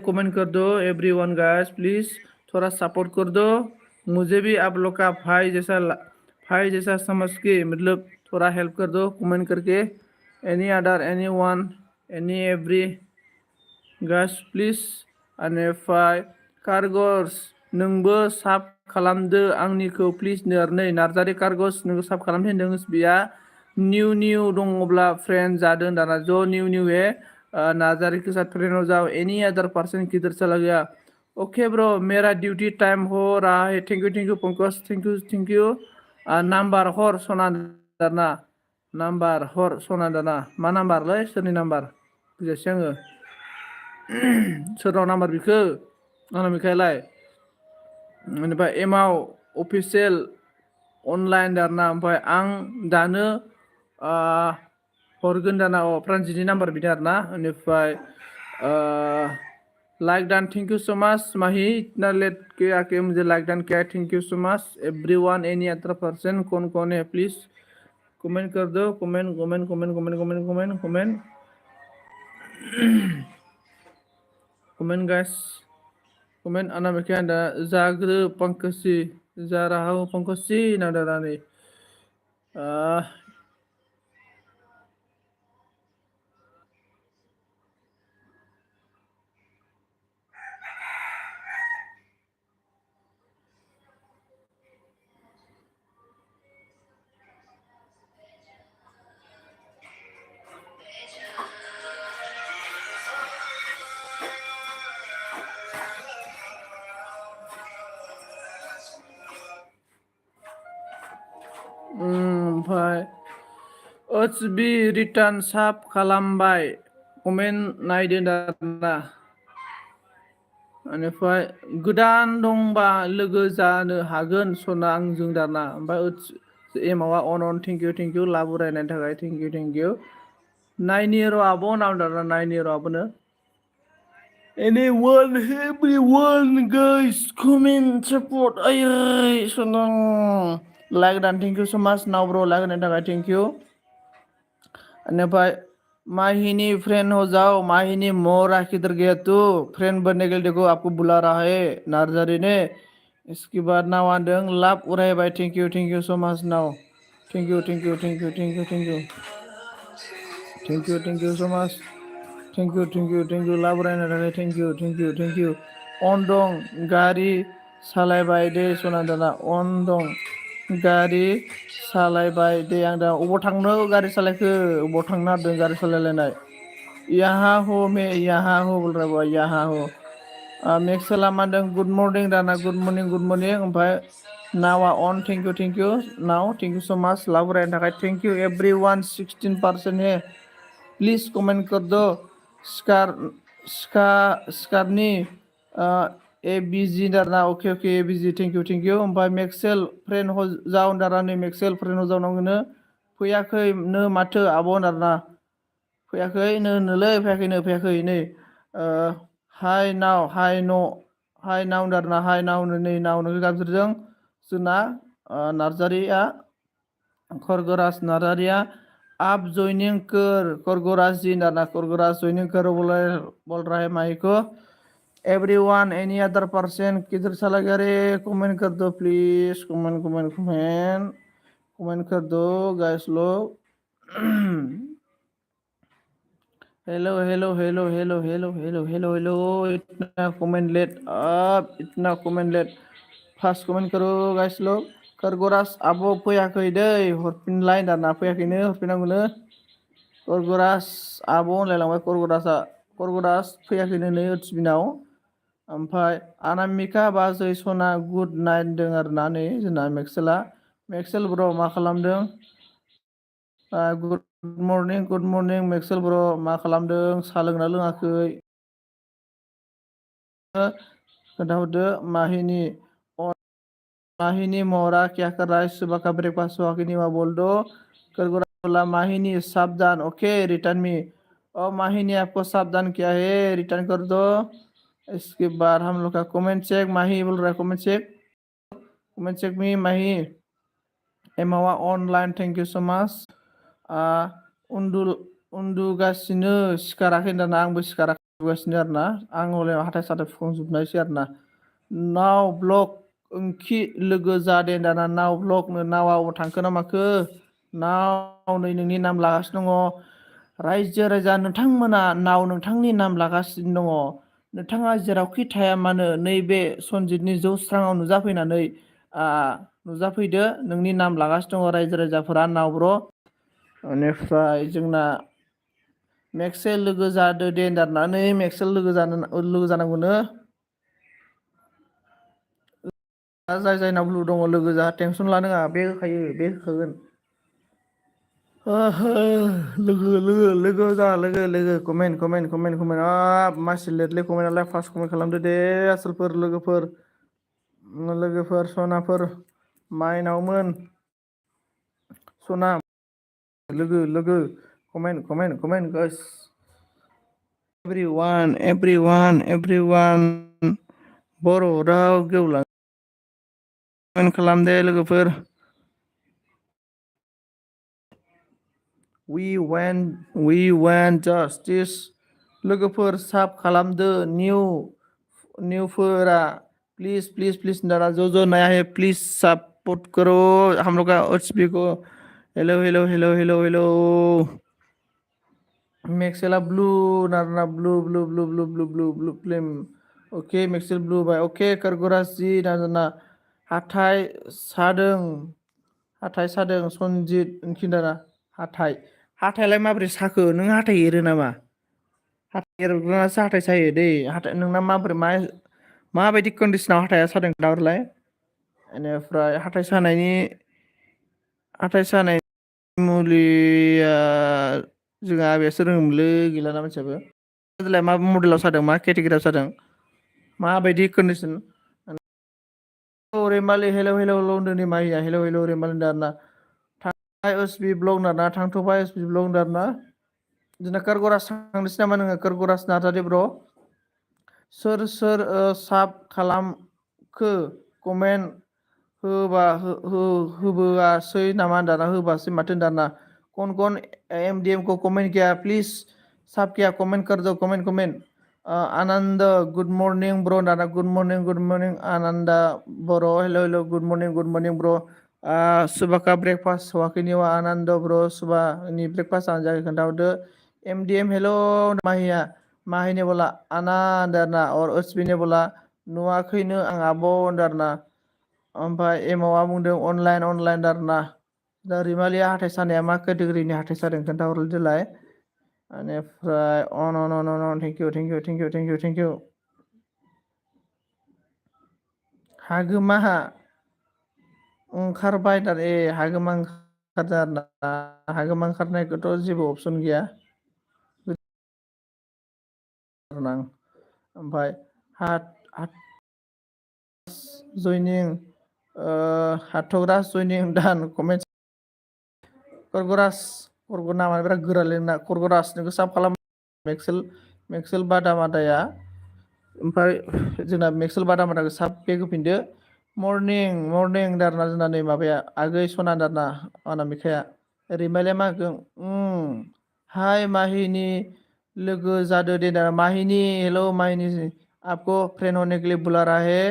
कमेंट कर दो एवरीवन गाइस प्लीज थोड़ा सपोर्ट कर दो मुझे भी आप लोग का भाई जैसा समझ के मतलब थोड़ा हेल्प कर दो कमेंट करके any other any one any every guys please बेनिफ्राय कार्गस नोंबो साब खालामदो आंनिखौ प्लिज नै नार्जारि कार्गस नोंखौ साब खालामनो होनदों बिया निउ दङब्ला फ्रेन्ड जादों दाना ज' निउ है नार्जारि के साथ फ्रेंड हो जाओ एनी अदर पर्सन किधर चला गया ओके ब्रो मेरा ड्यूटी टाइम हो रहा है thank you Pankaj thank you number हर सना दाना नाम्बार हर सना दाना मा नाम्बारलै सोरनि नाम्बार बुजासै आङो सोरनाव नाम्बार बिखो अनामिकायालाय बेनिफ्राय एमाव अफिसियेल अनलाइन दाना ओमफ्राय आं दानो हरगोन दाना प्रानजितनि नाम्बार बिदों आरोना बेनिफ्राय like done thank you so much Mahi इतना लेट के आके मुझे लाइक डन किया thank you so much everyone any other person कौन है प्लीज कमेंट कर दो कमेंट गाइस कमेंट अनामिका दा जाग्रो पंकजी जा रहा हूँ पंकजी नादारानी ओमफ्राय HB रिटार्न साब खालामबाय कमेन्ट नायदो दाना बेनिफ्राय गोदान दंबा लोगो जानो हागोन सना आंजों दाना ओमफ्राय एमावा अन थेंक इउ लाबु रायनायनि थाखाय thank you 9 year abon under 9 year abon. Anyone, everyone, guys, comment, support. Ay, senang. Like dan thank you so much. Now bro, like dan thank you. And माहिनी फ्रेंड हो जाओ माहिनी मोरा किधर गया तू फ्रेंड बनने के लिए देखो आपको बुला रहा है नार्जरी ने इसके बाद नाउ आंदों लाभ उड़ाए bye thank you so much now thank you so much thank you लाभ उड़ाने थाखाय थैंक यू अन दं गारि सालायबाय दे सनादाना अन दं गारि सालायबाय दे आं दा अबाव थांनो गारि सालायखो अबाव थांनो नागिरदों गारि सालायलायनाय यहाँ हो बोल रहा है यहाँ हो मेक्सेला मानदों गुड मर्निं दाना गुड मर्निं ओमफ्राय नावा अन thank you now thank you so much लाभ उड़ायनो थाखाय थैंक यू एवरीवन 16% है प्लीज कमेंट कर दो स्कारनि ए बिजी दाना okay A busy thank you ओमफ्राय मेक्सेल फ्रेंड हो जाओ दाना नै मेक्सेल फ्रेंड हो जानांगोनो फैयाखै नो माथो आब' दाना फैयाखै नोलै फैयाखै नै हाय नाव दाना हाय नाव नै नावनो गाबज्रिदों जोंना नार्जारिया खरगराज नार्जारिया आप जॉइनिंग कर खरगराज जी दाना खरगराज जॉइनिंग कर बोल रहा है माही को एवरीवन एनी अदर पर्सन किधर चला गया रे कमेंट कर दो प्लीज कमेंट कर दो गाइस लोग हेलो इतना कमेंट लेट फार्स्ट कमेंट करो गाइस लोग खरगराज आब' फैयाखै दै हरफिनलाय दाना फैयाखैनो हरफिननांगौनो खरगराज आब' होनलायलांबाय खरगराज फैयाखैनो नै ओटिभिनाव ओमफ्राय अनामिका बाजै सना गुड नाइट होनदों आरोना नै जोंना मेक्सेल ब्र मा खालामदों गुड मर्निं मेक्सेल ब्र मा खालामदों साहा लोंना लोङाखै खोन्थाहरदो माहिनी मोरा क्या कर रहा है सुबह का ब्रेकफास्ट हुआ कि नहीं वहाँ बोल दो करगोरा बोला माहिनी सावधान ओके रिटर्न मी और माहिनी आपको सावधान क्या है रिटर्न कर दो इसके बाद हम लोग का कमेंट चेक माही बोल रहा है कमेंट चेक मी माही एमावा online thank you so much उन्दुगासिनो सिखाराखै दाना आंबो सिखाराखैगासिनो आरोना आं हले हाथाय साथाय फुखांजोबनायसै आरोना नाव ब्लग ओंखि लोगो जादे दाना नाव ब्लगनो नावा अबाव थांखो ना माखो नाव नै नोंनि नाम लागासिनो दङ रायजो राजा नोंथांमोना नाव नोंथांनि नाम लागासिनो दङ नोंथाङा जेरावखि थाया मानो नैबे सनजितनि जौस्राङाव नुजाफैदो नोंनि नाम लागासिनो दङ रायजो राजाफोरा नाव ब्र बेनिफ्राय जोंना मेक्सेल लोगो जादो दे होननानै मेक्सेल लोगो जानांगौनो जायनाव ब्लु दङ लोगो जा टेनसन लानाङा बे होखायो बे होखागोन लोगो कमेन्ट मासि लेटलै कमेन्टआलाय फार्स्ट कमेन्ट खालामदो दे आसोलफोर लोगोफोर सनाफोर माइनावमोन सना लोगो कमेन्ट गाइस एभरिवान बर' राव गेवलां कमेन्ट खालामदे लोगोफोर we want justice लोगोफोर साब खालामदो न्यूफोरा प्लीज दादा जो नया है प्लीज सपोर्ट करो हम लोग का एचपी को हेलो मेक्सेला ब्लू नारना ब्लू फ्लेम ओके मेक्सेल ब्लू बाय ओके करगराज जी नारना हाथाय सादों सनजित खिन्थाना हाथायलाय माबोरै साखो नों हाथाय एरो नामा हाथाय एरग्रानासो हाथाय सायो दै हाथाय नोंना माबायदि कन्डिसनाव हाथाया सादों दाहरलाय बेनिफ्राय हाथाय सानाय मुलिया जोंहा आबैयासो रोङोमोनलै गैलाना मानसियाबो मा मडेलाव सादों मा केटेगरियाव सादों माबायदि कन्डिसन रेमालि हेलौ होनदों माहिया हेलौ रेमालि दारना थांबाय एसपि ब्लग नारना थांथ'बाय एसपि ब्लग दारना जोंना करगरास थांनोसै नामा नोङो करगरास नार्जारि ब्र' सोर सोर साब खालामखो कमेन्ट होबोआसै नामा दाना होबासै माथो दाना कौन एमडीएम को कमेंट किया प्लीज सब किया कमेंट कर दो कमेंट आनंद गुड मॉर्निंग ब्रो दाना good morning Ananda bro hello good morning bro सुबह का ब्रेकफास्ट होआखै नि आनंद ब्रो सुबह नि ब्रेकफास्ट आं जागोन खोन्थाहरदो एमडीएम हेलो माहिया माहिने बोला आना दाना और अस्मिने बोला नुवाखैनो आं आब' दारना ओमफ्राय एमावा बुंदों अनलाइन दारना दा रैमालिया हाथाइ सानाया मा केटेगरिनि हाथाइ सादों खोन्थाहरदोलाय बेनिफ्राय अन थेंक इउ हागोमाहा ओंखारबाय दा हागोमा ओंखारदों आरो ना हागोमा ओंखारनायखौथ' जेबो अपसन गैया ओमफ्राय जयनिं हाथग्रास जयनिं दान कमेन्ट करगरास नामा बिराद गोरालै नोंना करगरास नोंखौ साब खालाम मेक्सेल बादामादाया ओमफ्राय जोंना मेक्सेल बादामादाखौ साब बेग होफिनदो मर्निं दारना जोंना नै माबाया आगै सना दारना अनामिकाया रैमालिया मा होनखो हाय माहिनि लोगो जादो दे दाना माहिनि हेल' माहिनि आपको फ्रेंड होने के लिए बुला रहा है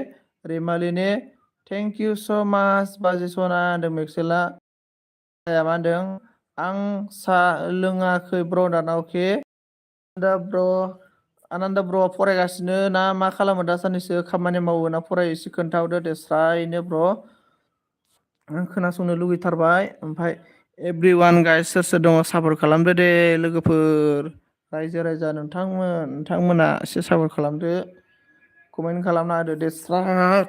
रैमालि ने थेंक इउ स' माच बाजै सना होनदों मेक्सेला मा होनदों आं सा लोङाखै ब्र दाना अके आनन्द ब्र फरायगासिनो ना मा खालामो दासाननैसो खामानि मावो ना फरायो एसे खोन्थाहरदो दे स्रायनो ब्र आं खोनासंनो लुगैथारबाय ओमफ्राय एभ्रिवान गाइस सोर सोर दङ सापर्ट खालामदो दे लोगोफोर रायजो राजा नोंथांमोना एसे सापर्ट खालामदो कमेन्ट खालामना होदो दे स्राद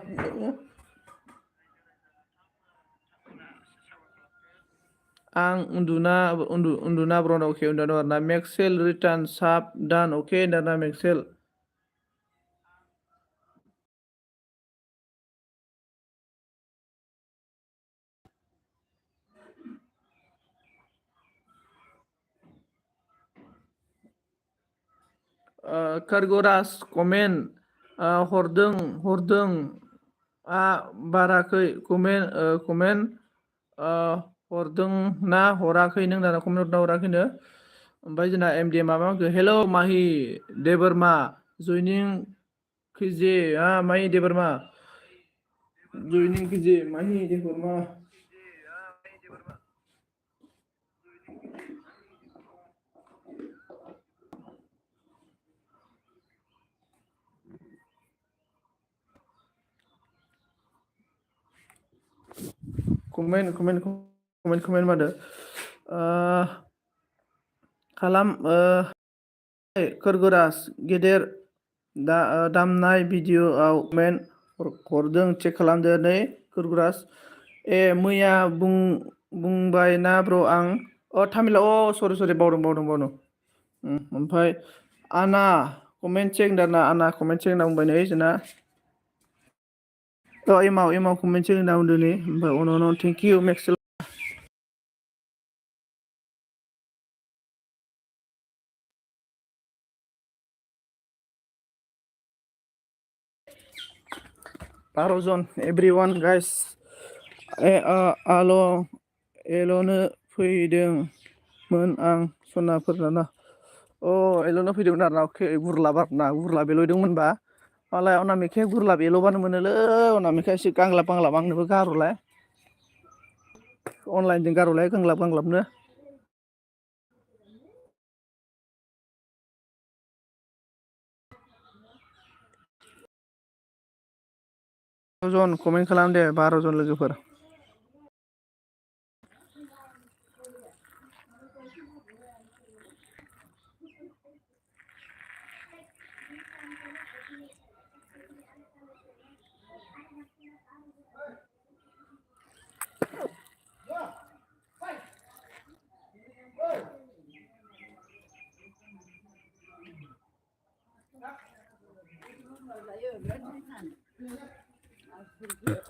आं उन्दुना ब्रन अके उन्दुना दं आरोना मेक्सेल रिटार्न साब दान अके दाना मेक्सेल करगरास कमेन्ट हरदों बाराखै कमेन्ट हरदों ना हराखै नों दाना कमेन्ट हरदों हराखैनो ओमफ्राय जोंना एमडि माबा हेल' माहि देबोरमा जयनिं खैजे माहि देबोरमा जयनिं खैजे माहि देबोरमा कमेन्ट मादो खालाम करगरास गेदेर दामनाय भिडिअ'आव कमेन्ट हरदों चेक खालामदो नै करगरास मैया बुंबाय ना ब्र आं तामिल सरि बावदों ओमफ्राय आना कमेन्ट चेक दाना आना कमेन्ट चेक होनना बुंबाय नै जोंना एमाव कमेन्ट चेक होनना बुंदों नै ओमफ्राय अन थेंक इउ मेक्सेल बार'जन एभ्रिवान गाइस एल'नो फैदोंमोन आं सनाफोर दाना एल'नो फैदोंमोन आरोना अके गुरलाब आरोना गुरलाब एल'दोंमोनबा मालाय अनामिकाया गुरलाब एल'बानो मोनोलै अनामिकाया एसे गांलाब आंनोबो गार'लाय अनलाइनजों गार'लाय गांलाबनो कमेन्ट खालाम दे 12 जन लोगोफोर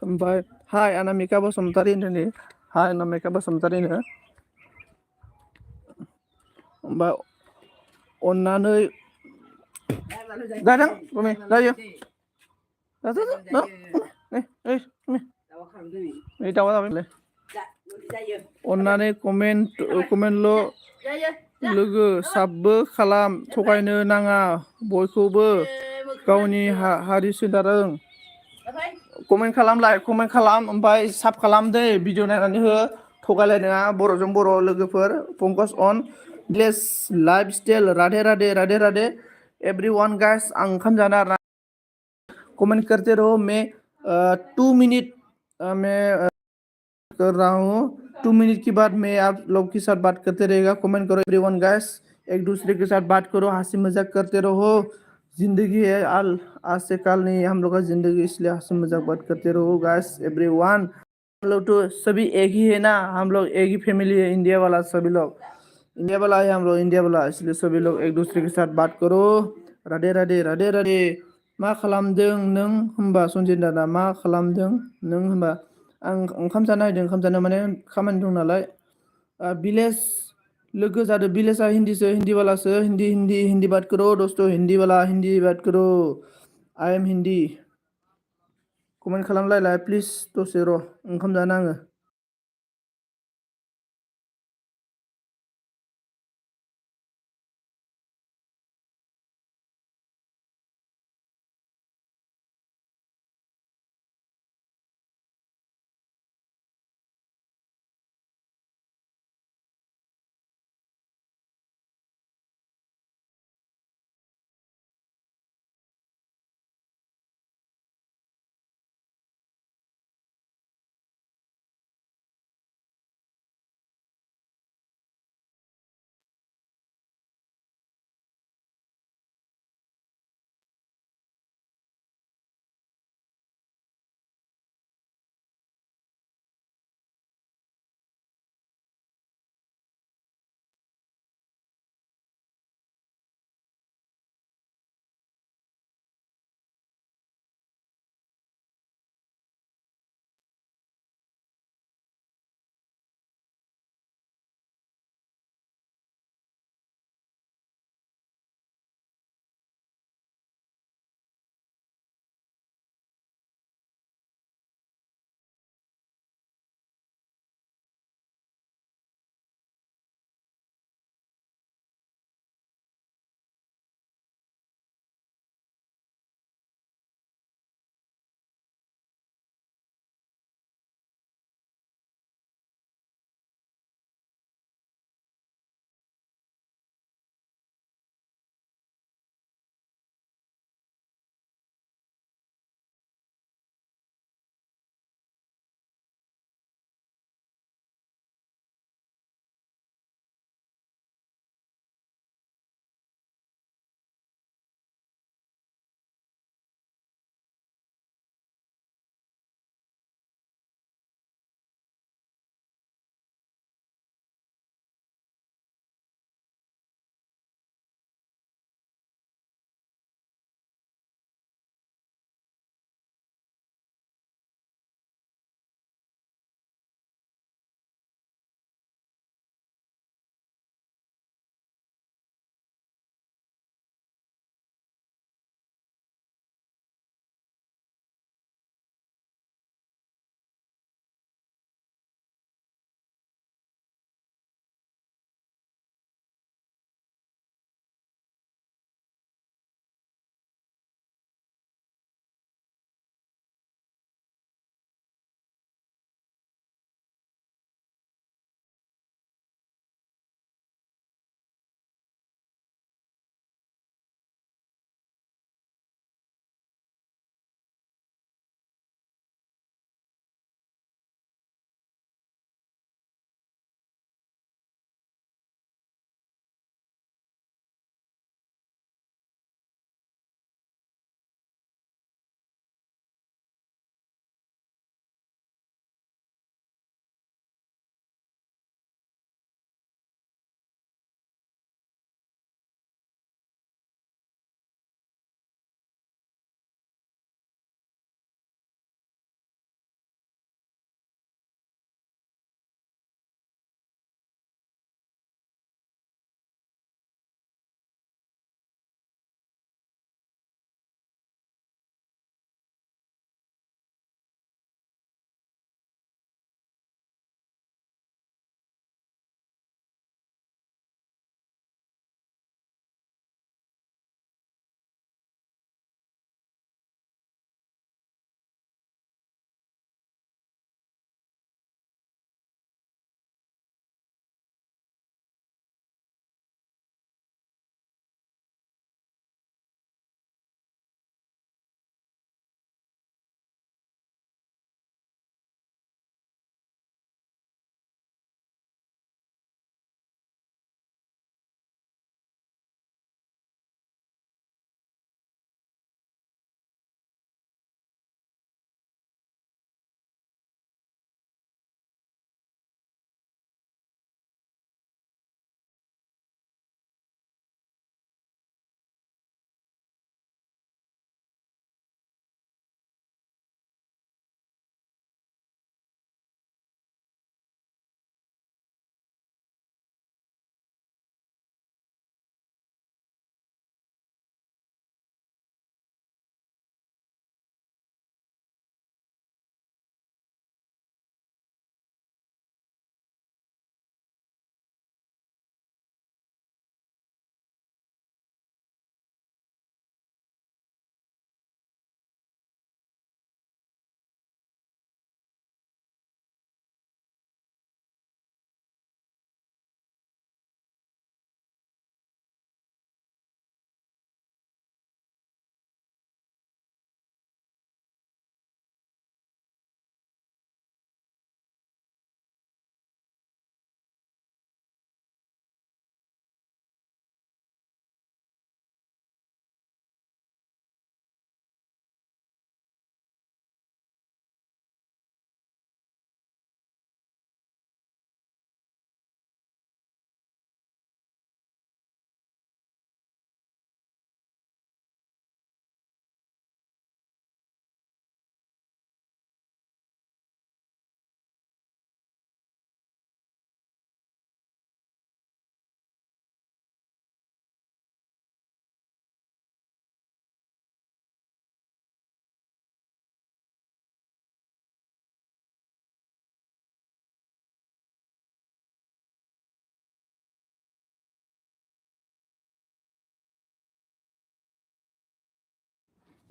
ओमफ्राय हाय अनामिका बसुमतारी होनदों हाय अनामिका बसुमतारी होनो ओमफ्राय अन्नानै जादों कमेन जायो जादों नै दाउआ जाबायलै अन्नानै कमेन्टल' लोगो साबबो खालाम थगायनो नाङा बयखौबो गावनि हारि सोदारों कमेन्ट खालामलाय कमेन्ट खालाम ओमफ्राय साब खालाम दै भिडिअ नायनानै हो थगायलायनाङा बर'जों बर' लोगोफोर फंकस अन village lifestyle Radhe Radhe Radhe Radhe everyone guys आं ओंखाम जाना आरोना कमेंट करते रहो मैं 2 मिनट मैं कर रहा हूँ 2 मिनट के बाद मैं आप लोग के साथ बात करते रहेगा कमेंट करो एवरीवन गैस एक दूसरे के साथ बात करो हंसी मजाक करते रहो जिंदगी है आज से कल नहीं है हम लोग का जिंदगी इसलिए हंसी मजाक बात करते रहो गैस एवरीवन हम लोग तो सभी एक ही है ना हम लोग एक ही फैमिली है इंडिया वाला सभी लोग इंडिया वाला है हम लोग इंडिया वाला इसलिए सभी लोग एक दूसरे के साथ बात करो राधे राधे राधे राधे मा खालामदों नों होनबा सनजय दादा मा खालामदों नों होनबा आं ओंखाम जानो नागिरदों ओंखाम जानो माने खामानि दं नालाय भिलेज लोगो जादों भिलेजा हिन्दीसो हिन्दी वालासो हिन्दी हिन्दी हिन्दी बात करो दोस्तों हिन्दी वाला हिन्दी बात करो आई एम हिन्दी कमेन्ट खालामलायलाय प्लिज दसे र' ओंखाम जानो आङो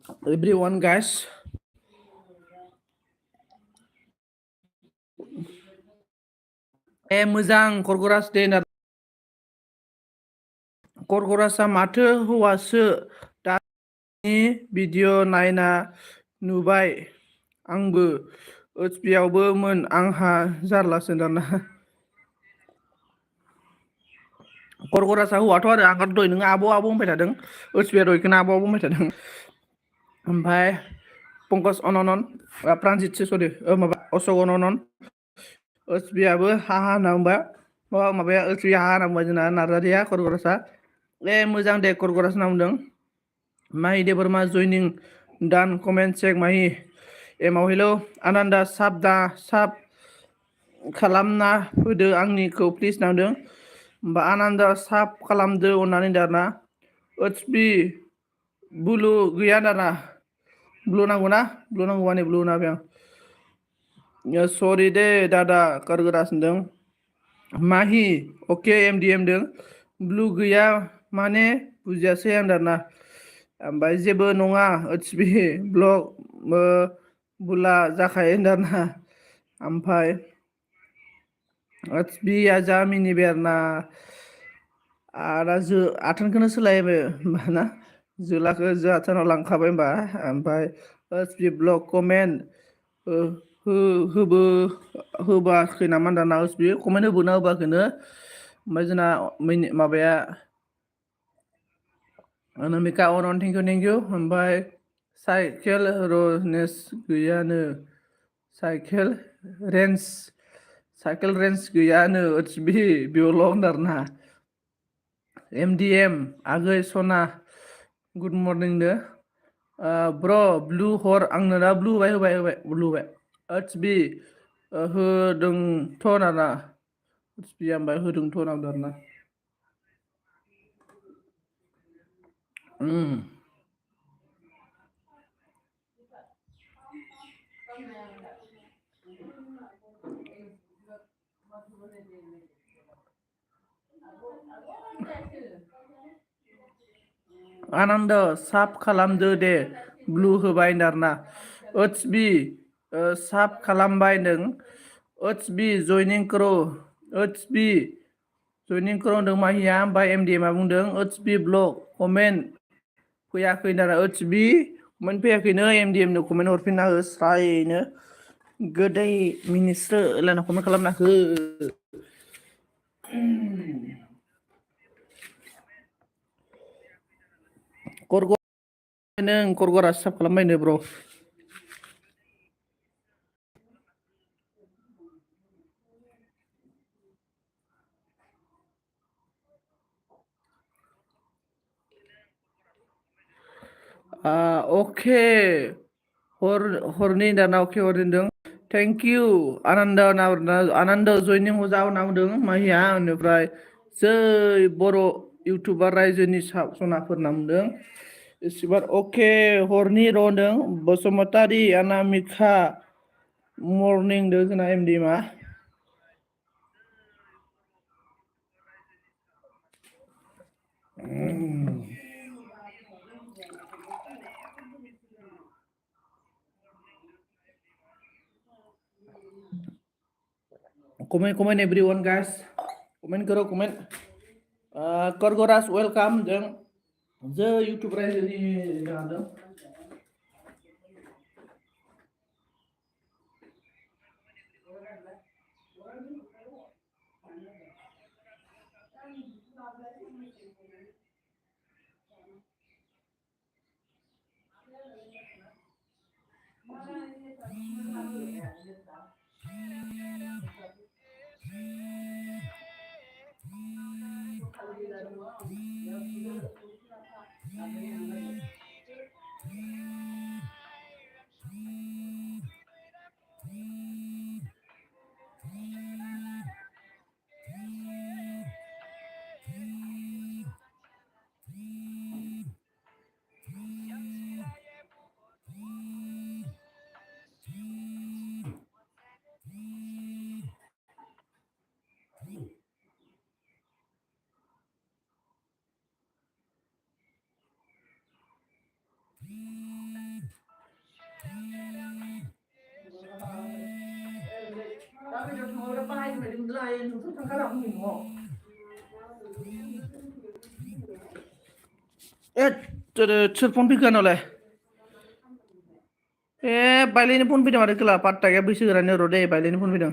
everyone guys. मोजां करगरास दे करगरासा माथो हौवासो दानि भिडिअ नायना नुबाय आंबो ओचपियावबोमोन आंहा जारलासो दाना करगरासा हौवाथ' आरो आं दहाय नोङो आब' आब' होनबाय थादों ओचपिया दहायखौनो आब' आब' बुंबाय थादों ओमफ्राय पंकज अननन प्रानजितसो सरि माबा अशक अननन ओचपियाबो हा हा होनना बुंबाय माबाया ओचपिया हा होनना बुंबाय जोंना नार्जारिया करगरासा मोजां दे करगरास होनना बुंदों माहि दे बोरमा जइनिं डान कमेन्ट चेक माहि एमाव हेलौ आनान्दा साब खालामना होदो आंनिखौ प्लिज नांदों होमबा आनान्दा साब खालामदो अननानै दाना ओचपि ब्लु गैया दाना ब्लु नांगौ ना ब्लु नांगौ माने ब्लु होना आं सरि दे दादा करगरास होनदों माहि अके एमडि एमदों ब्लु गैया माने बुजियासै आं दाना ओमफ्राय जेबो नङा ओचपि ब्लग बुला जाखायो दाना ओमफ्राय ओचपिया जा मिनिबाय आरोना आरो आथोनखौनो सोलायबाय होमबा ना जोलाखौ जो आथोनाव लांखाबाय होमबा ओमफ्राय ओचपि ब्लग कमेन्ट होबाखै नामा दाना ओचपि कमेन्ट होबोना होबाखैनो ओमफ्राय जोंना माबाया अनमिका अरन थेंक इउ ओमफ्राय साइकेल रनेस गैयानो साइकेल रेन्ज गैयानो ओचपि बेयावल' होनदों आरोना एमडिएम आगै सना गुड मर्निं दो ब्र ब्लु हर आंनो दा ब्लु होबाय ब्लु होबाय ओचपि होदोंथ' नाना ओचपिया ओमफ्राय होदोंथ' होनना बुंदों आरोना आनन्द साब खालामदो दे ब्लु होबाय होनदों आरोना ओचपि साब खालामबाय नों ओचपि जयनिं करो ओचपि जयनिं करो होनदों माहिया ओमफ्राय एमडिएमआ बुंदों ओचपि ब्लग कमेन्ट फैयाखै दाना ओचपि कमेन्ट फैयाखैनो एमडिएमनो कमेन्ट हरफिनना हो स्रायनो गोदै मिनिस्रो होनलायना कमेन्ट खालामना हो नों करगरास साब खालामबायनो ब्र अके हरनि दाना अके हरदों थेंक इउ आनन्द जयनिं हजा होनना बुंदों माहिया बेनिफ्राय जै बर' इउटुबार रायजोनि सनाफोर होनना बुंदों इसिबार अके हरनि र' होनदों बसुमतारी अनामिका मर्निं दो जोंना एमडिएमआ कमेन्ट एवरीवन गाइस कमेन्ट करो कमेन्ट करगरास वेलकाम जों जो इउटुब रायजोनि जादों सोर फन फैखो आंनावलाय बायलायनो फन फैदों माथो खोला पात्ता गैया बैसोगोरानि र' दे बायलायनो फन फैदों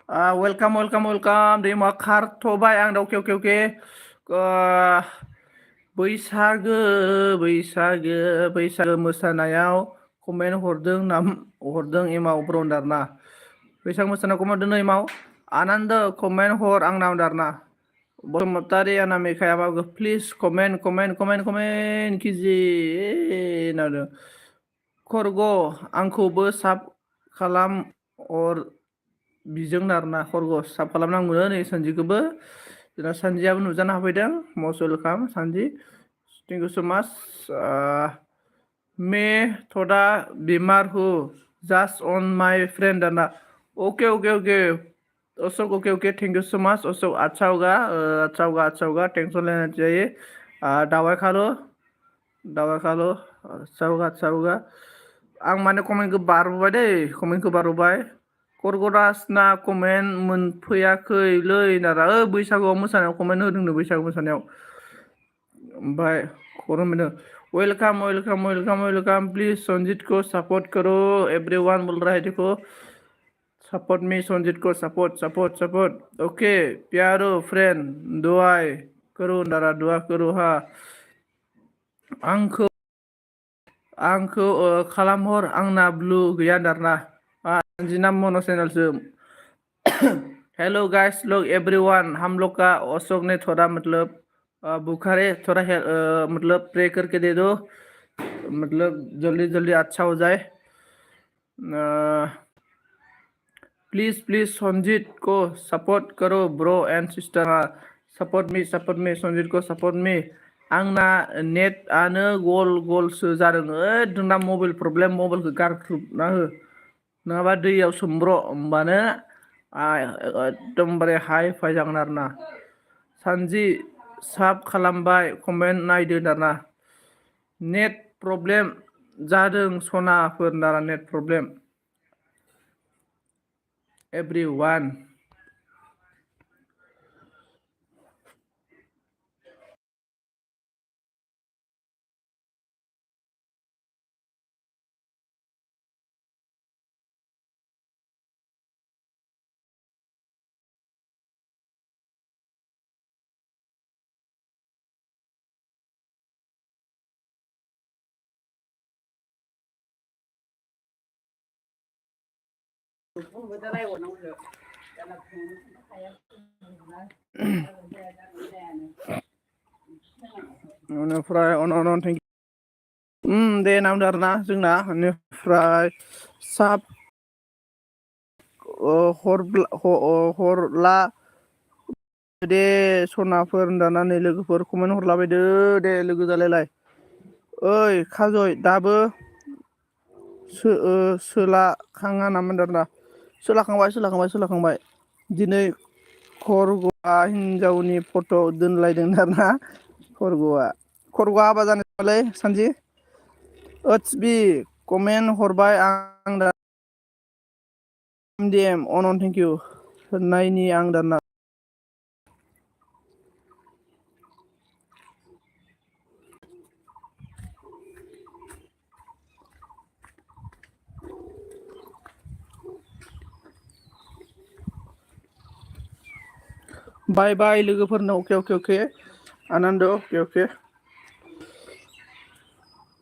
welcome deh mau kartu bay ang oke बैसागो मोसानायाव कमेन्ट हरदों एमाव ब्रन्डारना बैसागो मोसानायाव कमेन्ट हरदों एमाव आनन्द कमेन्ट हर आंनाव दारना बसुमतारी आना मेखायाबाबो प्लिज कमेन्ट किजि नादों खरग आंखौबो साब खालाम अर बिजों नारना खरग साब खालामनांगौनो नै सानजिखौबो जोंना सानजियाबो नुजानो हाफैदों मस्ट वेलकाम सानजि थेंक इउ सो माच मे थोड़ा बीमार हूँ जस्ट ऑन माय फ्रेंड दाना okay Ashok okay thank you so much Ashok अच्छा होगा टेंशन लेना चाहिए दवाई खा लो अच्छा होगा आं माने कमेन्टखौ बारबोबाय दै करगदासना कमेन्ट मोनफैयाखैलै नारा बैसागुआव मोसानायाव कमेन्ट होदोंनो बैसागु मोसानायाव ओमफ्राय खरम मोनो वेलकाम प्लीज संजीत को सपोर्ट करो एवरीवन बोल रहा है देखो सपोर्ट मी संजीत को सपोर्ट ओके प्यारो फ्रेंड दुआ करो नारा दुआ करो हा आंखौ खालामहर आंना ब्लू गैया दारना जिना मनो चैनल से हेलो गाइस लोग एवरीवन हम लोग का अशोक ने थोड़ा मतलब बुखार है थोड़ा मतलब प्रे करके दे दो मतलब जल्दी अच्छा हो जाए प्लीज संजीत को सपोर्ट करो bro and sister support me Sanjeet को सपोर्ट मी आंना नेट आनो गलसो जादों जोंना मबाइल प्रब्लेम मबाइलखौ गारख्रुबना हो नङाबा दैयाव सोमब्र' होमबानो एकदमबारे हाइ फाइ जागोन आरोना सानजि साब खालामबाय कमेन्ट नायदो दाना नेट प्रब्लेम जादों सनाफोर दाना नेट प्रब्लेम everyone बेनिफ्राय थेंक दे नामदो आरोना जोंना बेनिफ्राय साब हरला दे सनाफोर दानानै लोगोफोर कमेन्ट हरलाबायदो दे लोगो जालायलाय ओइ खाजय दाबो सोलाखाङा नामा दाना सोलाखांबाय दिनै खरग'आ हिनजावनि फट' दोनलायदों दाना खरग'आ हाबा जानायलै सानजि ओत्स बि कमेन्ट हरबाय आं दा एमडिएम अनन थेंक इउ नायनि आं दाना बाय लोगोफोरनो अके आनन्द अके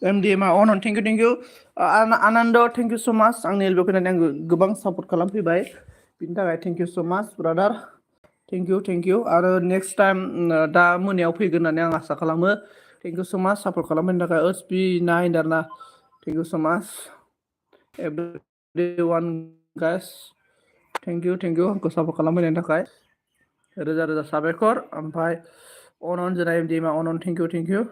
MDMA on thank you Anando thank you so much आंनि एलबो फैनानै आंखौ गोबां सापर्ट खालामफैबाय बिनि थाखाय thank you so much brother thank you आरो next time दा मोनायाव फैगोन होननानै आं आसा खालामो thank you so much support खालामनायनि थाखाय HB9 आरोना thank you so much everyone guys thank you आंखौ सापर्ट खालामफैनायनि थाखाय रोजा रोजा साबायखर ओमफ्राय अन जोंना MDMA on thank you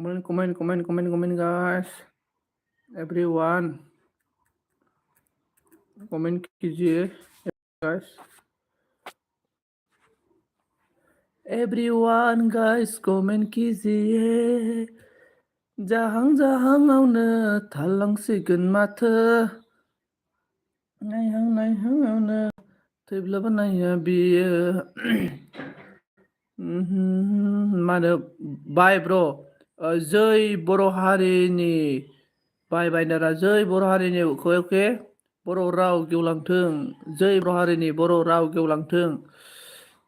comment guys everyone comment कीजिए guys everyone guys comment कीजिए जाहां-जाहांआवनो थालांसिगोन माथो नायहां-नायहांआवनो थैब्लाबो नाया बियो मा होनो बाय ब्र जै बर' हारिनि बाय बायनारा जै बर' हारिनि अके बर' राव गेवलांथों जै बर' हारिनि बर' राव गेवलांथों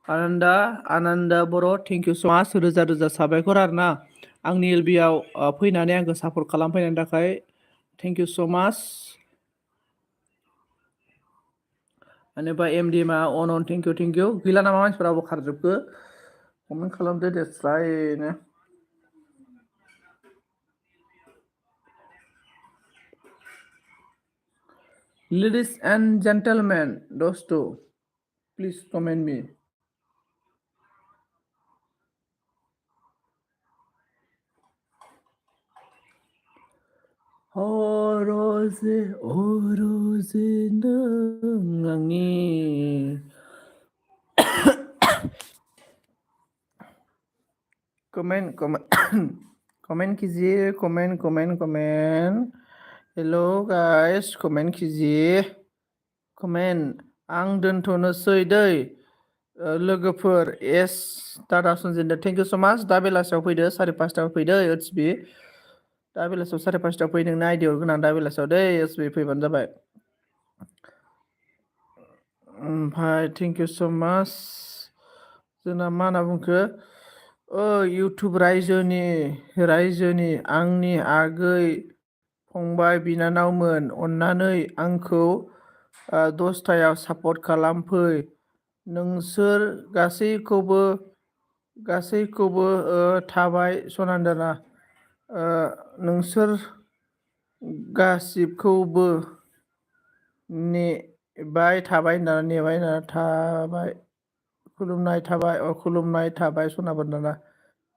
आनन्दा बर' थेंक इउ स माच रोजा रोजा साबायखर आरोना आंनि एलबियाव फैनानै आंखौ सापर्ट खालामफैनायनि थाखाय थेंक इउ स माच बेनिफ्राय MDMA अन थेंक इउ गैला नामा मानसिफोराबो खारजोबखो कमेन्ट खालामदो दे स्रायनो Ladies and gentlemen, dosto, please comment me. Rose nang angin. comment कीजिए comment. Hello guys, comment कीजिए comment. आं दोनथ'नोसै दै लोगोफोर S Dada सनजिनदो thank you so माच दा बेलासियाव फैदो 5:30 फैदो HB दा बेलासियाव 5:30 फै नोंनो आइडिया हरगोन आं दा बेलासियाव दै HB फैबानो जाबाय ओमफ्राय थेंक इउ स माच जोंना मा होनना बुंखो इउटुब रायजोनि आंनि आगै फंबाय बिनानावमोन अन्नानै आंखौ 10थायाव सापर्ट खालामफै नोंसोर गासैखौबो थाबाय सनान्दना नोंसोर गासिबखौबो नेबाय थाबाय खुलुमनाय थाबाय सनाबन्दना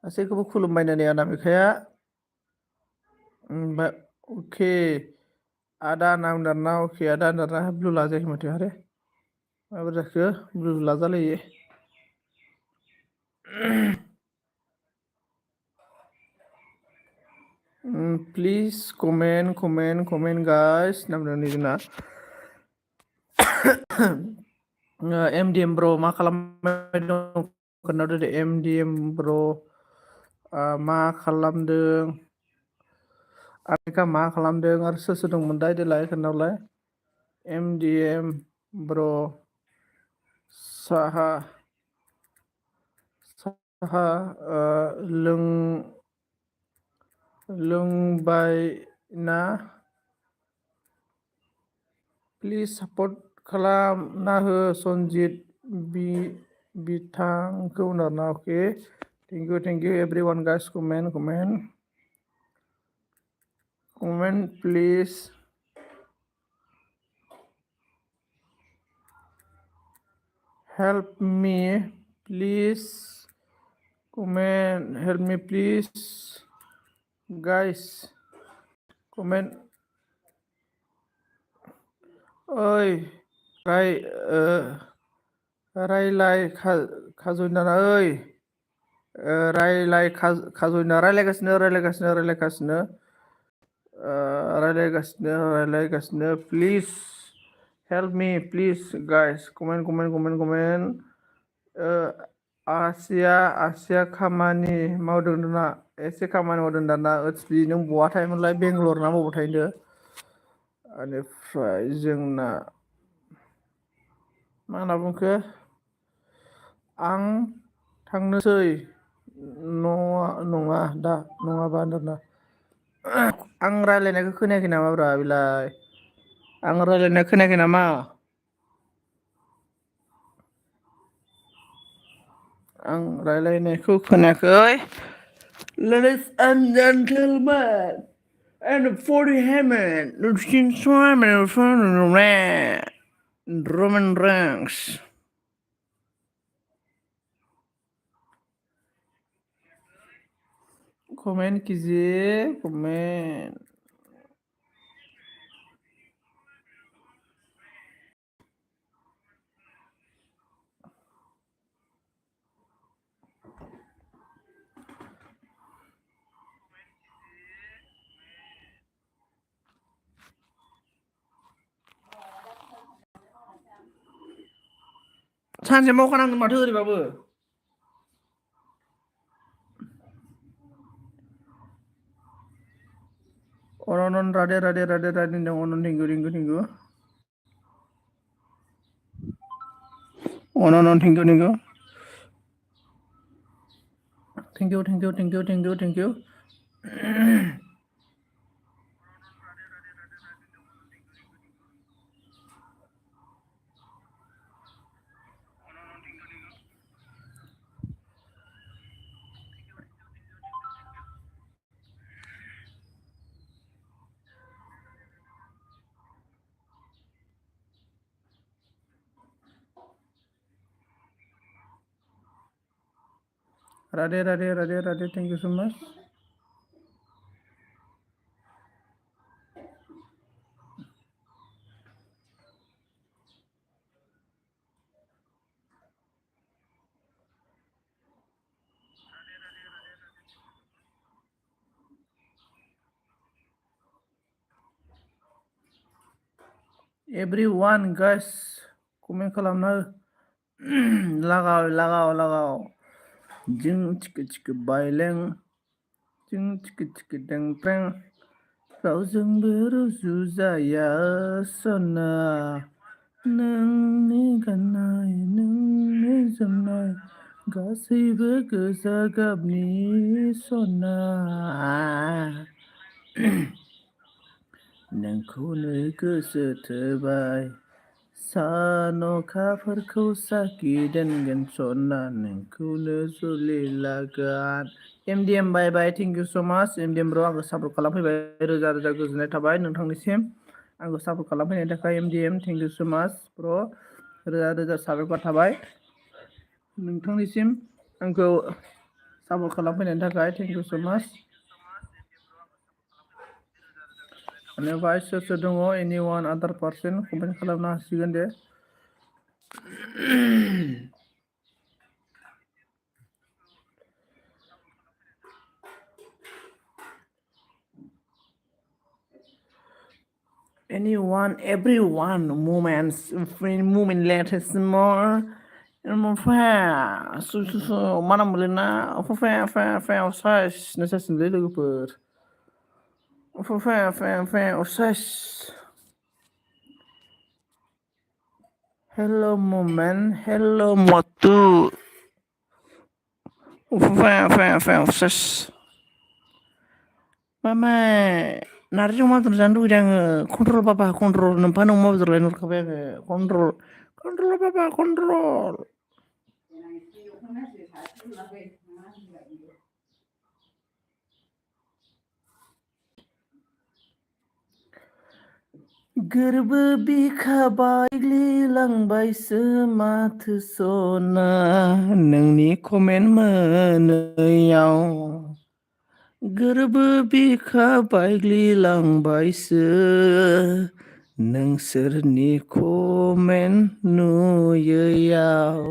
गासैखौबो खुलुमबायनो नेना बिखाया अके आदा नामदारना अके आदा नामदारना ब्लु लाजायाखै माथो आरे माबोरै जाखो ब्लु लाजालायो प्लिज कमेन्ट गाइस नामदारनि जोंना MDM ब्र मा खालामबाय दं खोन्थादो दे MDM ब्र मा खालामदों आरिका मा खालामदों आरो सोर दंमोन दा देलाय खोन्थालाय MDM ब्र साहा लोंबाय ना प्लिज सापर्ट खालामना हो सनजित बिथांखौ नारना okay thank you everyone guys comment please help me please guys comment ओइ रायलाय खाजयना ओइ रायलाय खाजयना रायलायगासिनो रायलायगासिनो please help me please guys comment आसिया खामानि मावदों दाना एसे खामानि मावदों दाना ओत्सबि नों बहा थायोमोनलाय बेंगलर ना बबाव थायो बेनिफ्राय जोंना मा होनना बुंखो आं थांनोसै नङा दा नङाबा दाना आं रायलायनायखौ खोनायाखै नामाब्रा बेलाय आं रायलायनाय खोनायाखै नामा आं रायलायनायखौ खोनायाखै Ladies and gentlemen and for the Hammond Roman Ranks comment कीजिए कमेन्ट सानसे मावखानांगोन माथो ओरैबाबो अनन राधे होनदों अनन थेंकिउ अनन थेंकिउ राधे थेंकिउ सो माच everyone guys कमेन्ट खालामना लगाओ जों चिक बायलें जों चिक देंप्रें रावजोंबो रुजुजाया सना नोंनि गाननाय नोंनि जोमनाय गासैबो गोजा गाबनि सना नोंखौनो गोसो थोबाय सान अखाफोरखौ साखि दोनगोन सना नोंखौनो जुलि लागोन एमडिएम बाय थेंकिउ सो माच एमडिएम ब्र आंखौ सापर्ट खालामफैबाय रोजा गोजोननाय थाबाय नोंथांनिसिम आंखौ सापर्ट खालामफैनायनि थाखाय एमडिएम थेंकिउ सो माच ब्र रोजा साबायखर थाबाय नोंथांनिसिम आंखौ सापर्ट खालामफैनायनि थाखाय थेंकिउ सो माच बेनिफ्राय सोर दङ एनिवान आदार पार्सन कमेन्ट खालामनो हासिगोन दे everyone moment latest more मा नाम मोनलाय नोंसोरसोंलै लोगोफोर hello moment hello motu Mama नारजि अमा बेदर जानो लुगैदों आङो कन्ट्रल बाबा कन्ट्रल नोमफा अमा बेदर लायनो हरखाबाय आङो कन्ट्रल बाबा कन्ट्रल गोरबो बिखा बायग्लिलांबायसो माथो सना नोंनि कमेन्ट मोनैयाव गोरबो बिखा बायग्लिलांबायसो नोंसोरनि कमेन्ट नुयैयाव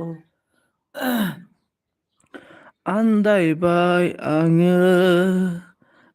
आन्दायबाय आङो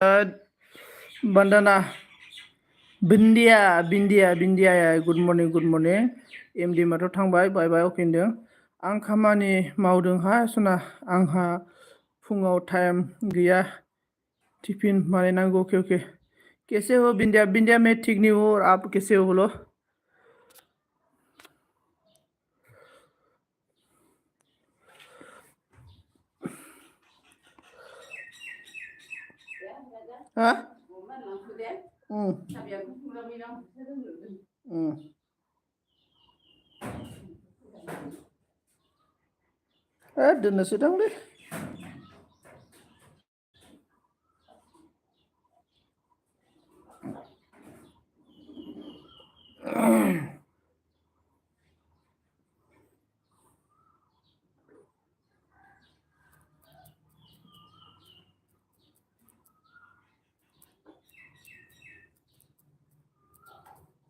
Bandana बिन्दिया गुड मर्निं एमडि माथ' थांबाय बाय अफिनदों आं खामानि मावदोंहा सना आंहा फुङाव टाइम गैया टिफिन बानायनांगौ अके कैसे हो बिंदिया में ठीक नहीं हो और आप कैसे हो बोलो हाँ दोननोसै दांलै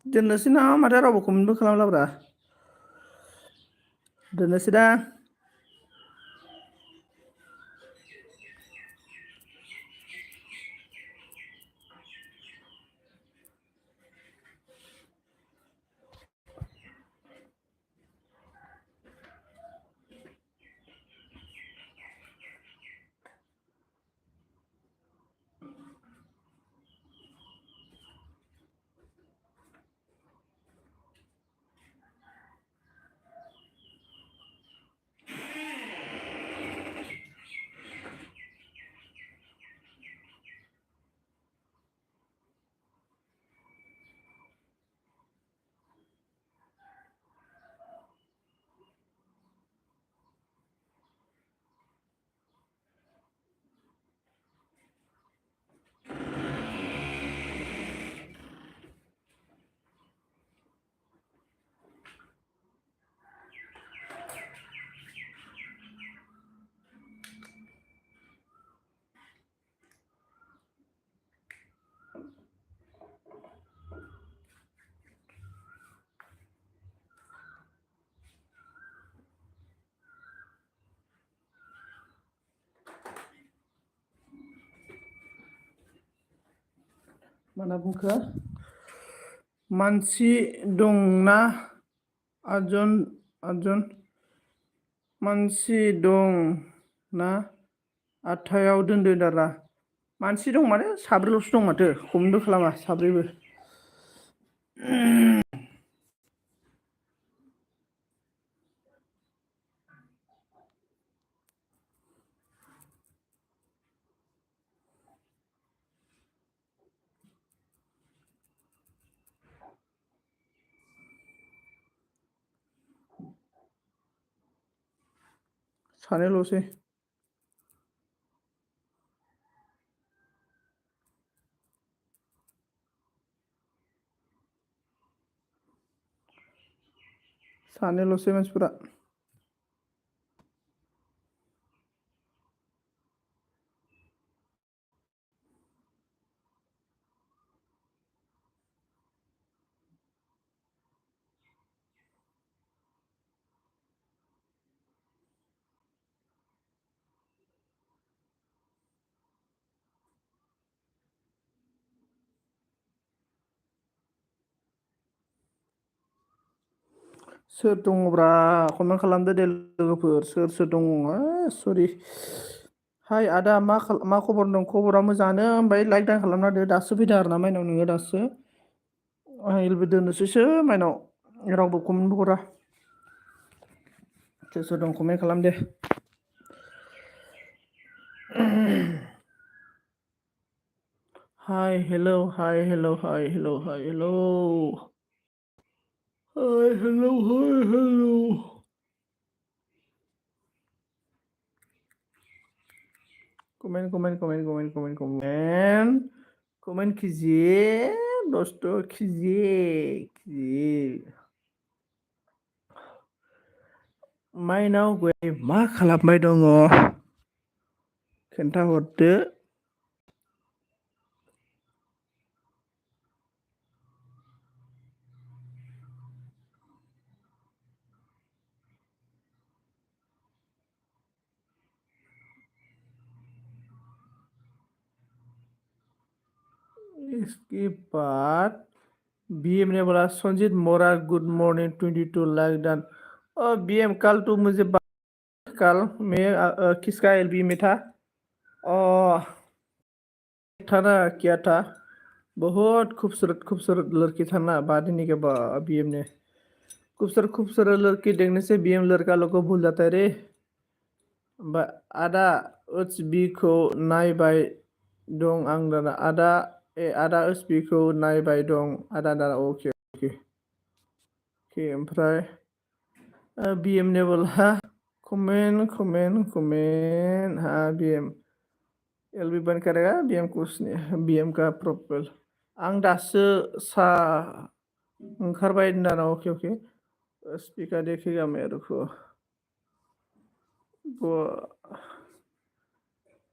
दोननोसै ना माथो रावबो कमेन्टबो खालामलाब्रा दोननोसै दा mana बुंखो मानसि दंना आजन मानसि दं ना आठथायाव दोनदो दारा मानसि दं माने साब्रैल'सो दं माथो कमेन्टबो खालामा साब्रैबो सानैल'सै मानसिफोरा सोर दङब्रा कमेन्ट खालामदो दे लोगोफोर सोर दङ सरि हाय आदा मा खबर दं खबरा मोजाङानो ओमफ्राय लाइक दान खालामना होदो दासो फैदों आरो ना माइनाव नोङो दासो आंबो दोननोसैसो माइनाव रावबो कमेन्टबो हरा सोर दं कमेन्ट खालाम दे हाय हेलौ कमेंट कीजिए दोस्तों कीजिए माइनाव गय मा खालामबाय दङ खोन्थाहरदो इसके बाद बीएम ने बोला संजीत मोरा गुड मॉर्निंग 22 लाइक डन। और बीएम कल तो मुझे कल मैं किसका एलबी में था और था ना क्या था बहुत खूबसूरत खूबसूरत लड़की था ना बात ही नहीं के बीएम ने खूबसूरत खूबसूरत लड़की देखने से बीएम लड़का लोग को भूल जाता है रे। आदा एचबीखौ नायबाय दं आं दाना आदा एचबीखौ नायबाय दं आदा दाना ओके ओके ओके ओमफ्राय बीएम ने बोला कमेंट कमेंट कमेंट हाँ बीएम एलबी बंद करेगा बीएम को उसने बीएम का प्रोफाइल आं दासो सा ओंखारबाय दाना ओके ओके स्पीकर देखेगा मेरे को वो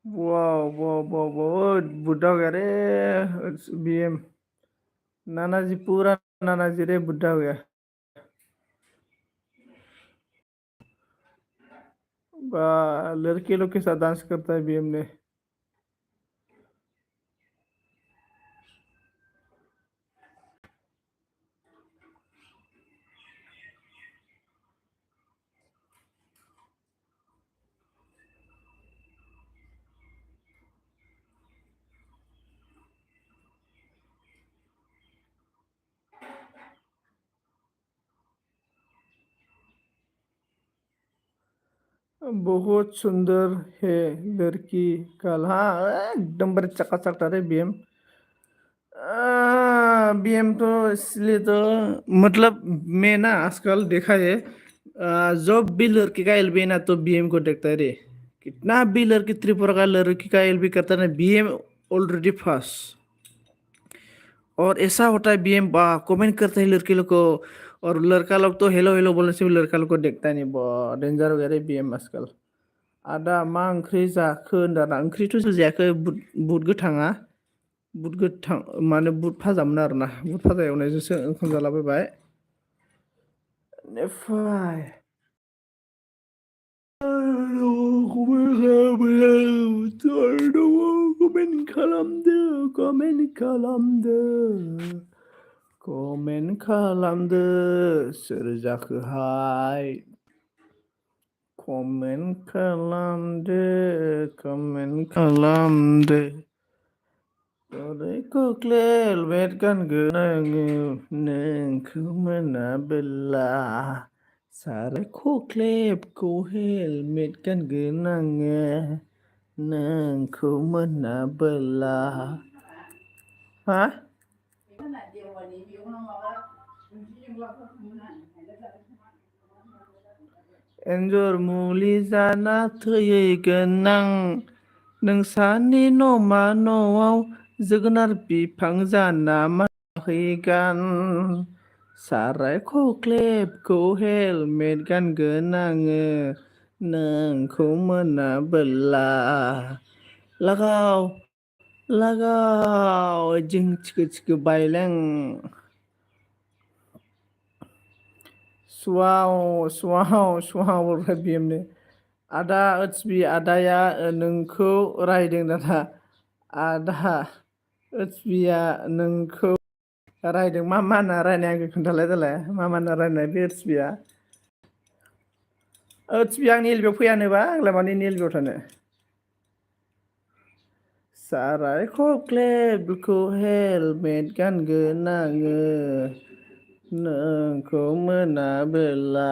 वाह वाह वाह बहुत बुढ़ा हो गया रे बीएम नाना जी पूरा नाना जी रे बुढ़ा हो गया लड़के लोग के साथ डांस करता है बीएम ने बहुत सुंदर है लड़की कल हाँ एकदम बड़े चकाचक था रे बीएम बीएम तो इसलिए तो मतलब मैं ना आजकल देखा है जब भी लड़की का एलबी ना तो बीएम को देखता है रे कितना भी लड़की त्रिपुरा का लड़की का एलबी करता है ना बीएम ऑलरेडी फर्स्ट और ऐसा होता है बीएम कमेंट करते हैं लड़की लोग को और लड़का लोग तो हेलो हेलो बोलने से भी लड़का लोग को देखता नहीं बहुत डेंजर हो गया रे बीएम आजकल आदा मा ओंख्रि जाखो होनदाना ओंख्रिथ' जायाखै बुट गोथाङा बुट गोथां माने बुट भाजामोन आरोना बुट भाजा एवनायजोंसो ओंखाम जालाबायबाय बेनिफ्राय कमेन्ट खालामदो कमेन्ट खालामदो सोर जाखोहाय कमेन्ट खालामदो ओरै खोख्लेल मेट गानगोन आङो नोंखौ मोनाबोला साराय खोख्लेबखौ हेलमेट गानगोन आङो नोंखौ मोनाबोला हा एन्जर मुलि जाना थैगोन आं नोंसानि न'मा न'आव जोगोनार बिफां जाना माहैगोन साराय खोख्लेबखौ हेलमेट गानगोन आङो नोंखौ मोनाबोला लागाव जों थिखो बायलें सुवाव बीएमनो आदा एचबी आदाया नोंखौ रायदों दाना आदा एचबिया नोंखौ रायदों मा होनना रायनाय आंखौ खोन्थालाय दालाय मा होनना रायनाय बे एचबिया आंनि एलबियाव फैयानोबा आंलाय मानो एलबियाव थानो साराय खोख्लेबखौ हेलमेट गानगोन आङो नोंखौ मोनाबोला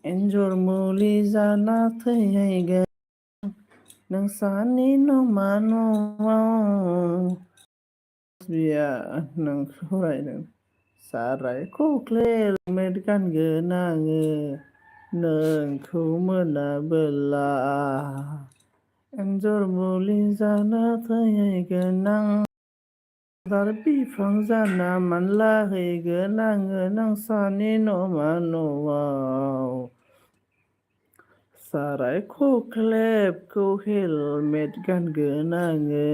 एन्जर मुलि जाना थैगोन नोंसानि न'मा न'आव बिया नोंखौ रायदों साराय खोख्लेब हेलमेट गानगोन आङो नोंखौ मोनाबोला एन्जर मुलि जाना थैगोन आं बिफां जाना मानलाहैगोन आङो नोंसानि न'मा न'आव साराय खोख्लेबखौ हेलमेट गानगोन आङो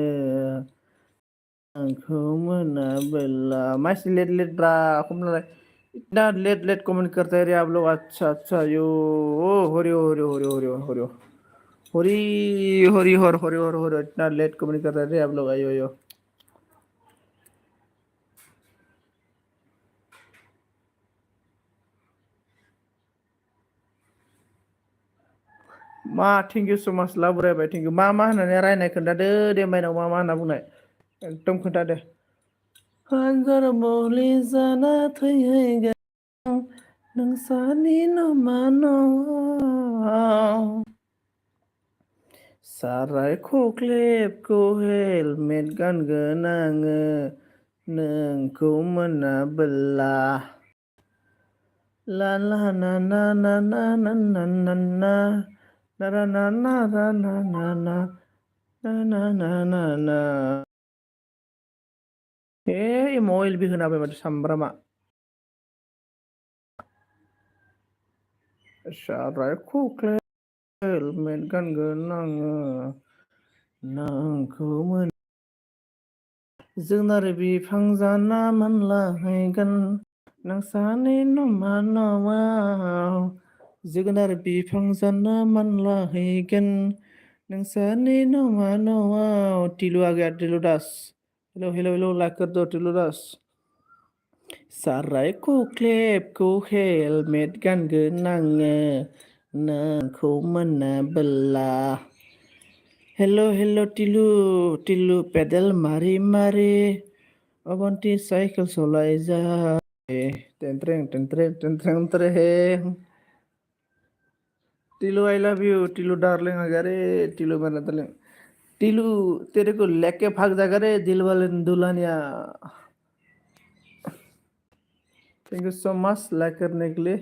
आंखौ मोनाबोला मासे लेट ब्रा हमलाय इतना लेट कमेंट करते हैं रे आप लोग अच्छा यो हरि हरि हर इतना लेट कमेंट कर रहे थे आप लोग आयो मा थेंक इउ स' माच लाबोरायबाय थेंक इउ मा होननानै रायनाय खोन्थादो दे माइनाव मा होनना बुंनाय एकदम खोन्थादो हाजार मुलि जाना थैहैगोन नोंसानि नमा न'आव साराय खुख्लेबखौ हेलमेट गानगोन आङो नोंखौ मोनाबोला ला ला ना ना ना ना ना ना ना ना ना ना ना ना ना ना ना ना ना ना ना मइल बि होना होबाय माथो सामब्रामा साराय खुख्लेब हेलमेट गानगोन आङो नोंखौ जोगोनार बिफां जाना मोनलाहैगोन नोंसानि नमा न'आव जोगोनार बिफां जाना मोनलाहैगोन नोंसानि नमा न'आव टिलु आ गया Tilu Das hello hello hello like कर दो टिलु दास साराय खुख्लेबखौ हेलमेट गानगोन आङो नोंखौ मोनाबोला हेलो हेलो टिलु टिलु पेडेल मारि मारि अबन्ति साइकेल सलाय जा टेंट्रें टेंट्रें टेंट्रें ट्रें टिलू आई लव यू टिलू डार्लिंग आ गया रे टिलू मेरा डार्लिंग टिलू तेरे को लेके भाग जाएगा रे दिल वाले Dulhania thank you so much like करने के लिए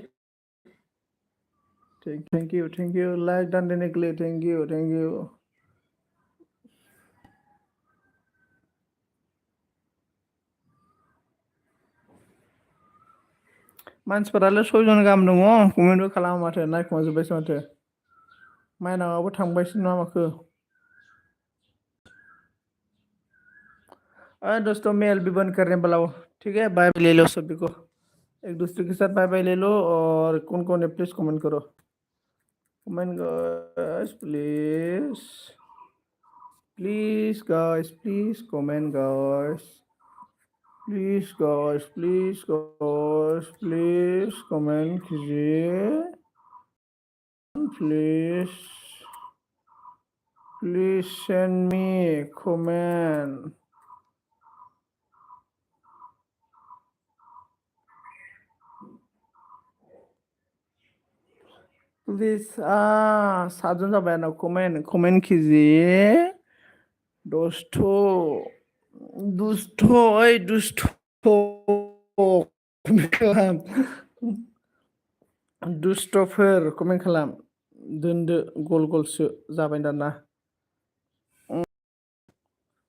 थैंक यू लाइक डाल देने के लिए थैंक यू मानसिफोरालाय 6 जन गाहाम दङ कमेन्टबो खालामा माथो नायखुमाजोब्बायसो माथो माइनावाबो थांबायसो ना माखो दोस्तों मेल भी बंद करने वाला हूँ ठीक है बाय ले लो सभी को एक दूसरे के साथ बाय बाय ले लो और कौन कौन है प्लीज कमेंट करो comment guys please please guys please comment guys please guys please comment कीजिए please send me comment please 7 जन जाबाय ना कमेंट कीजिए दोस्त ओइ दुस्त कमेंट खालाम दुस्तफोर कमेंट खालाम दोनदो गल गलसो जाबाय दाना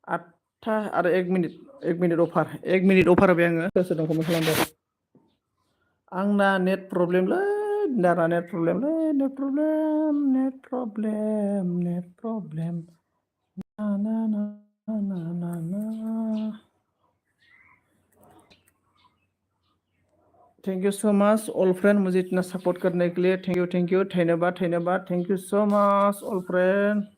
8 आरो 1 मिनिट अफार होबाय आङो सोर सोर दं कमेन्ट खालामदो आंना नेट प्रब्लेमलै नेट प्रब्लेम ना ना ना ना ना ना thank you so much all friend मुझे इतना सपोर्ट करने के लिए थैंक यू धन्यवाद thank you so much all friend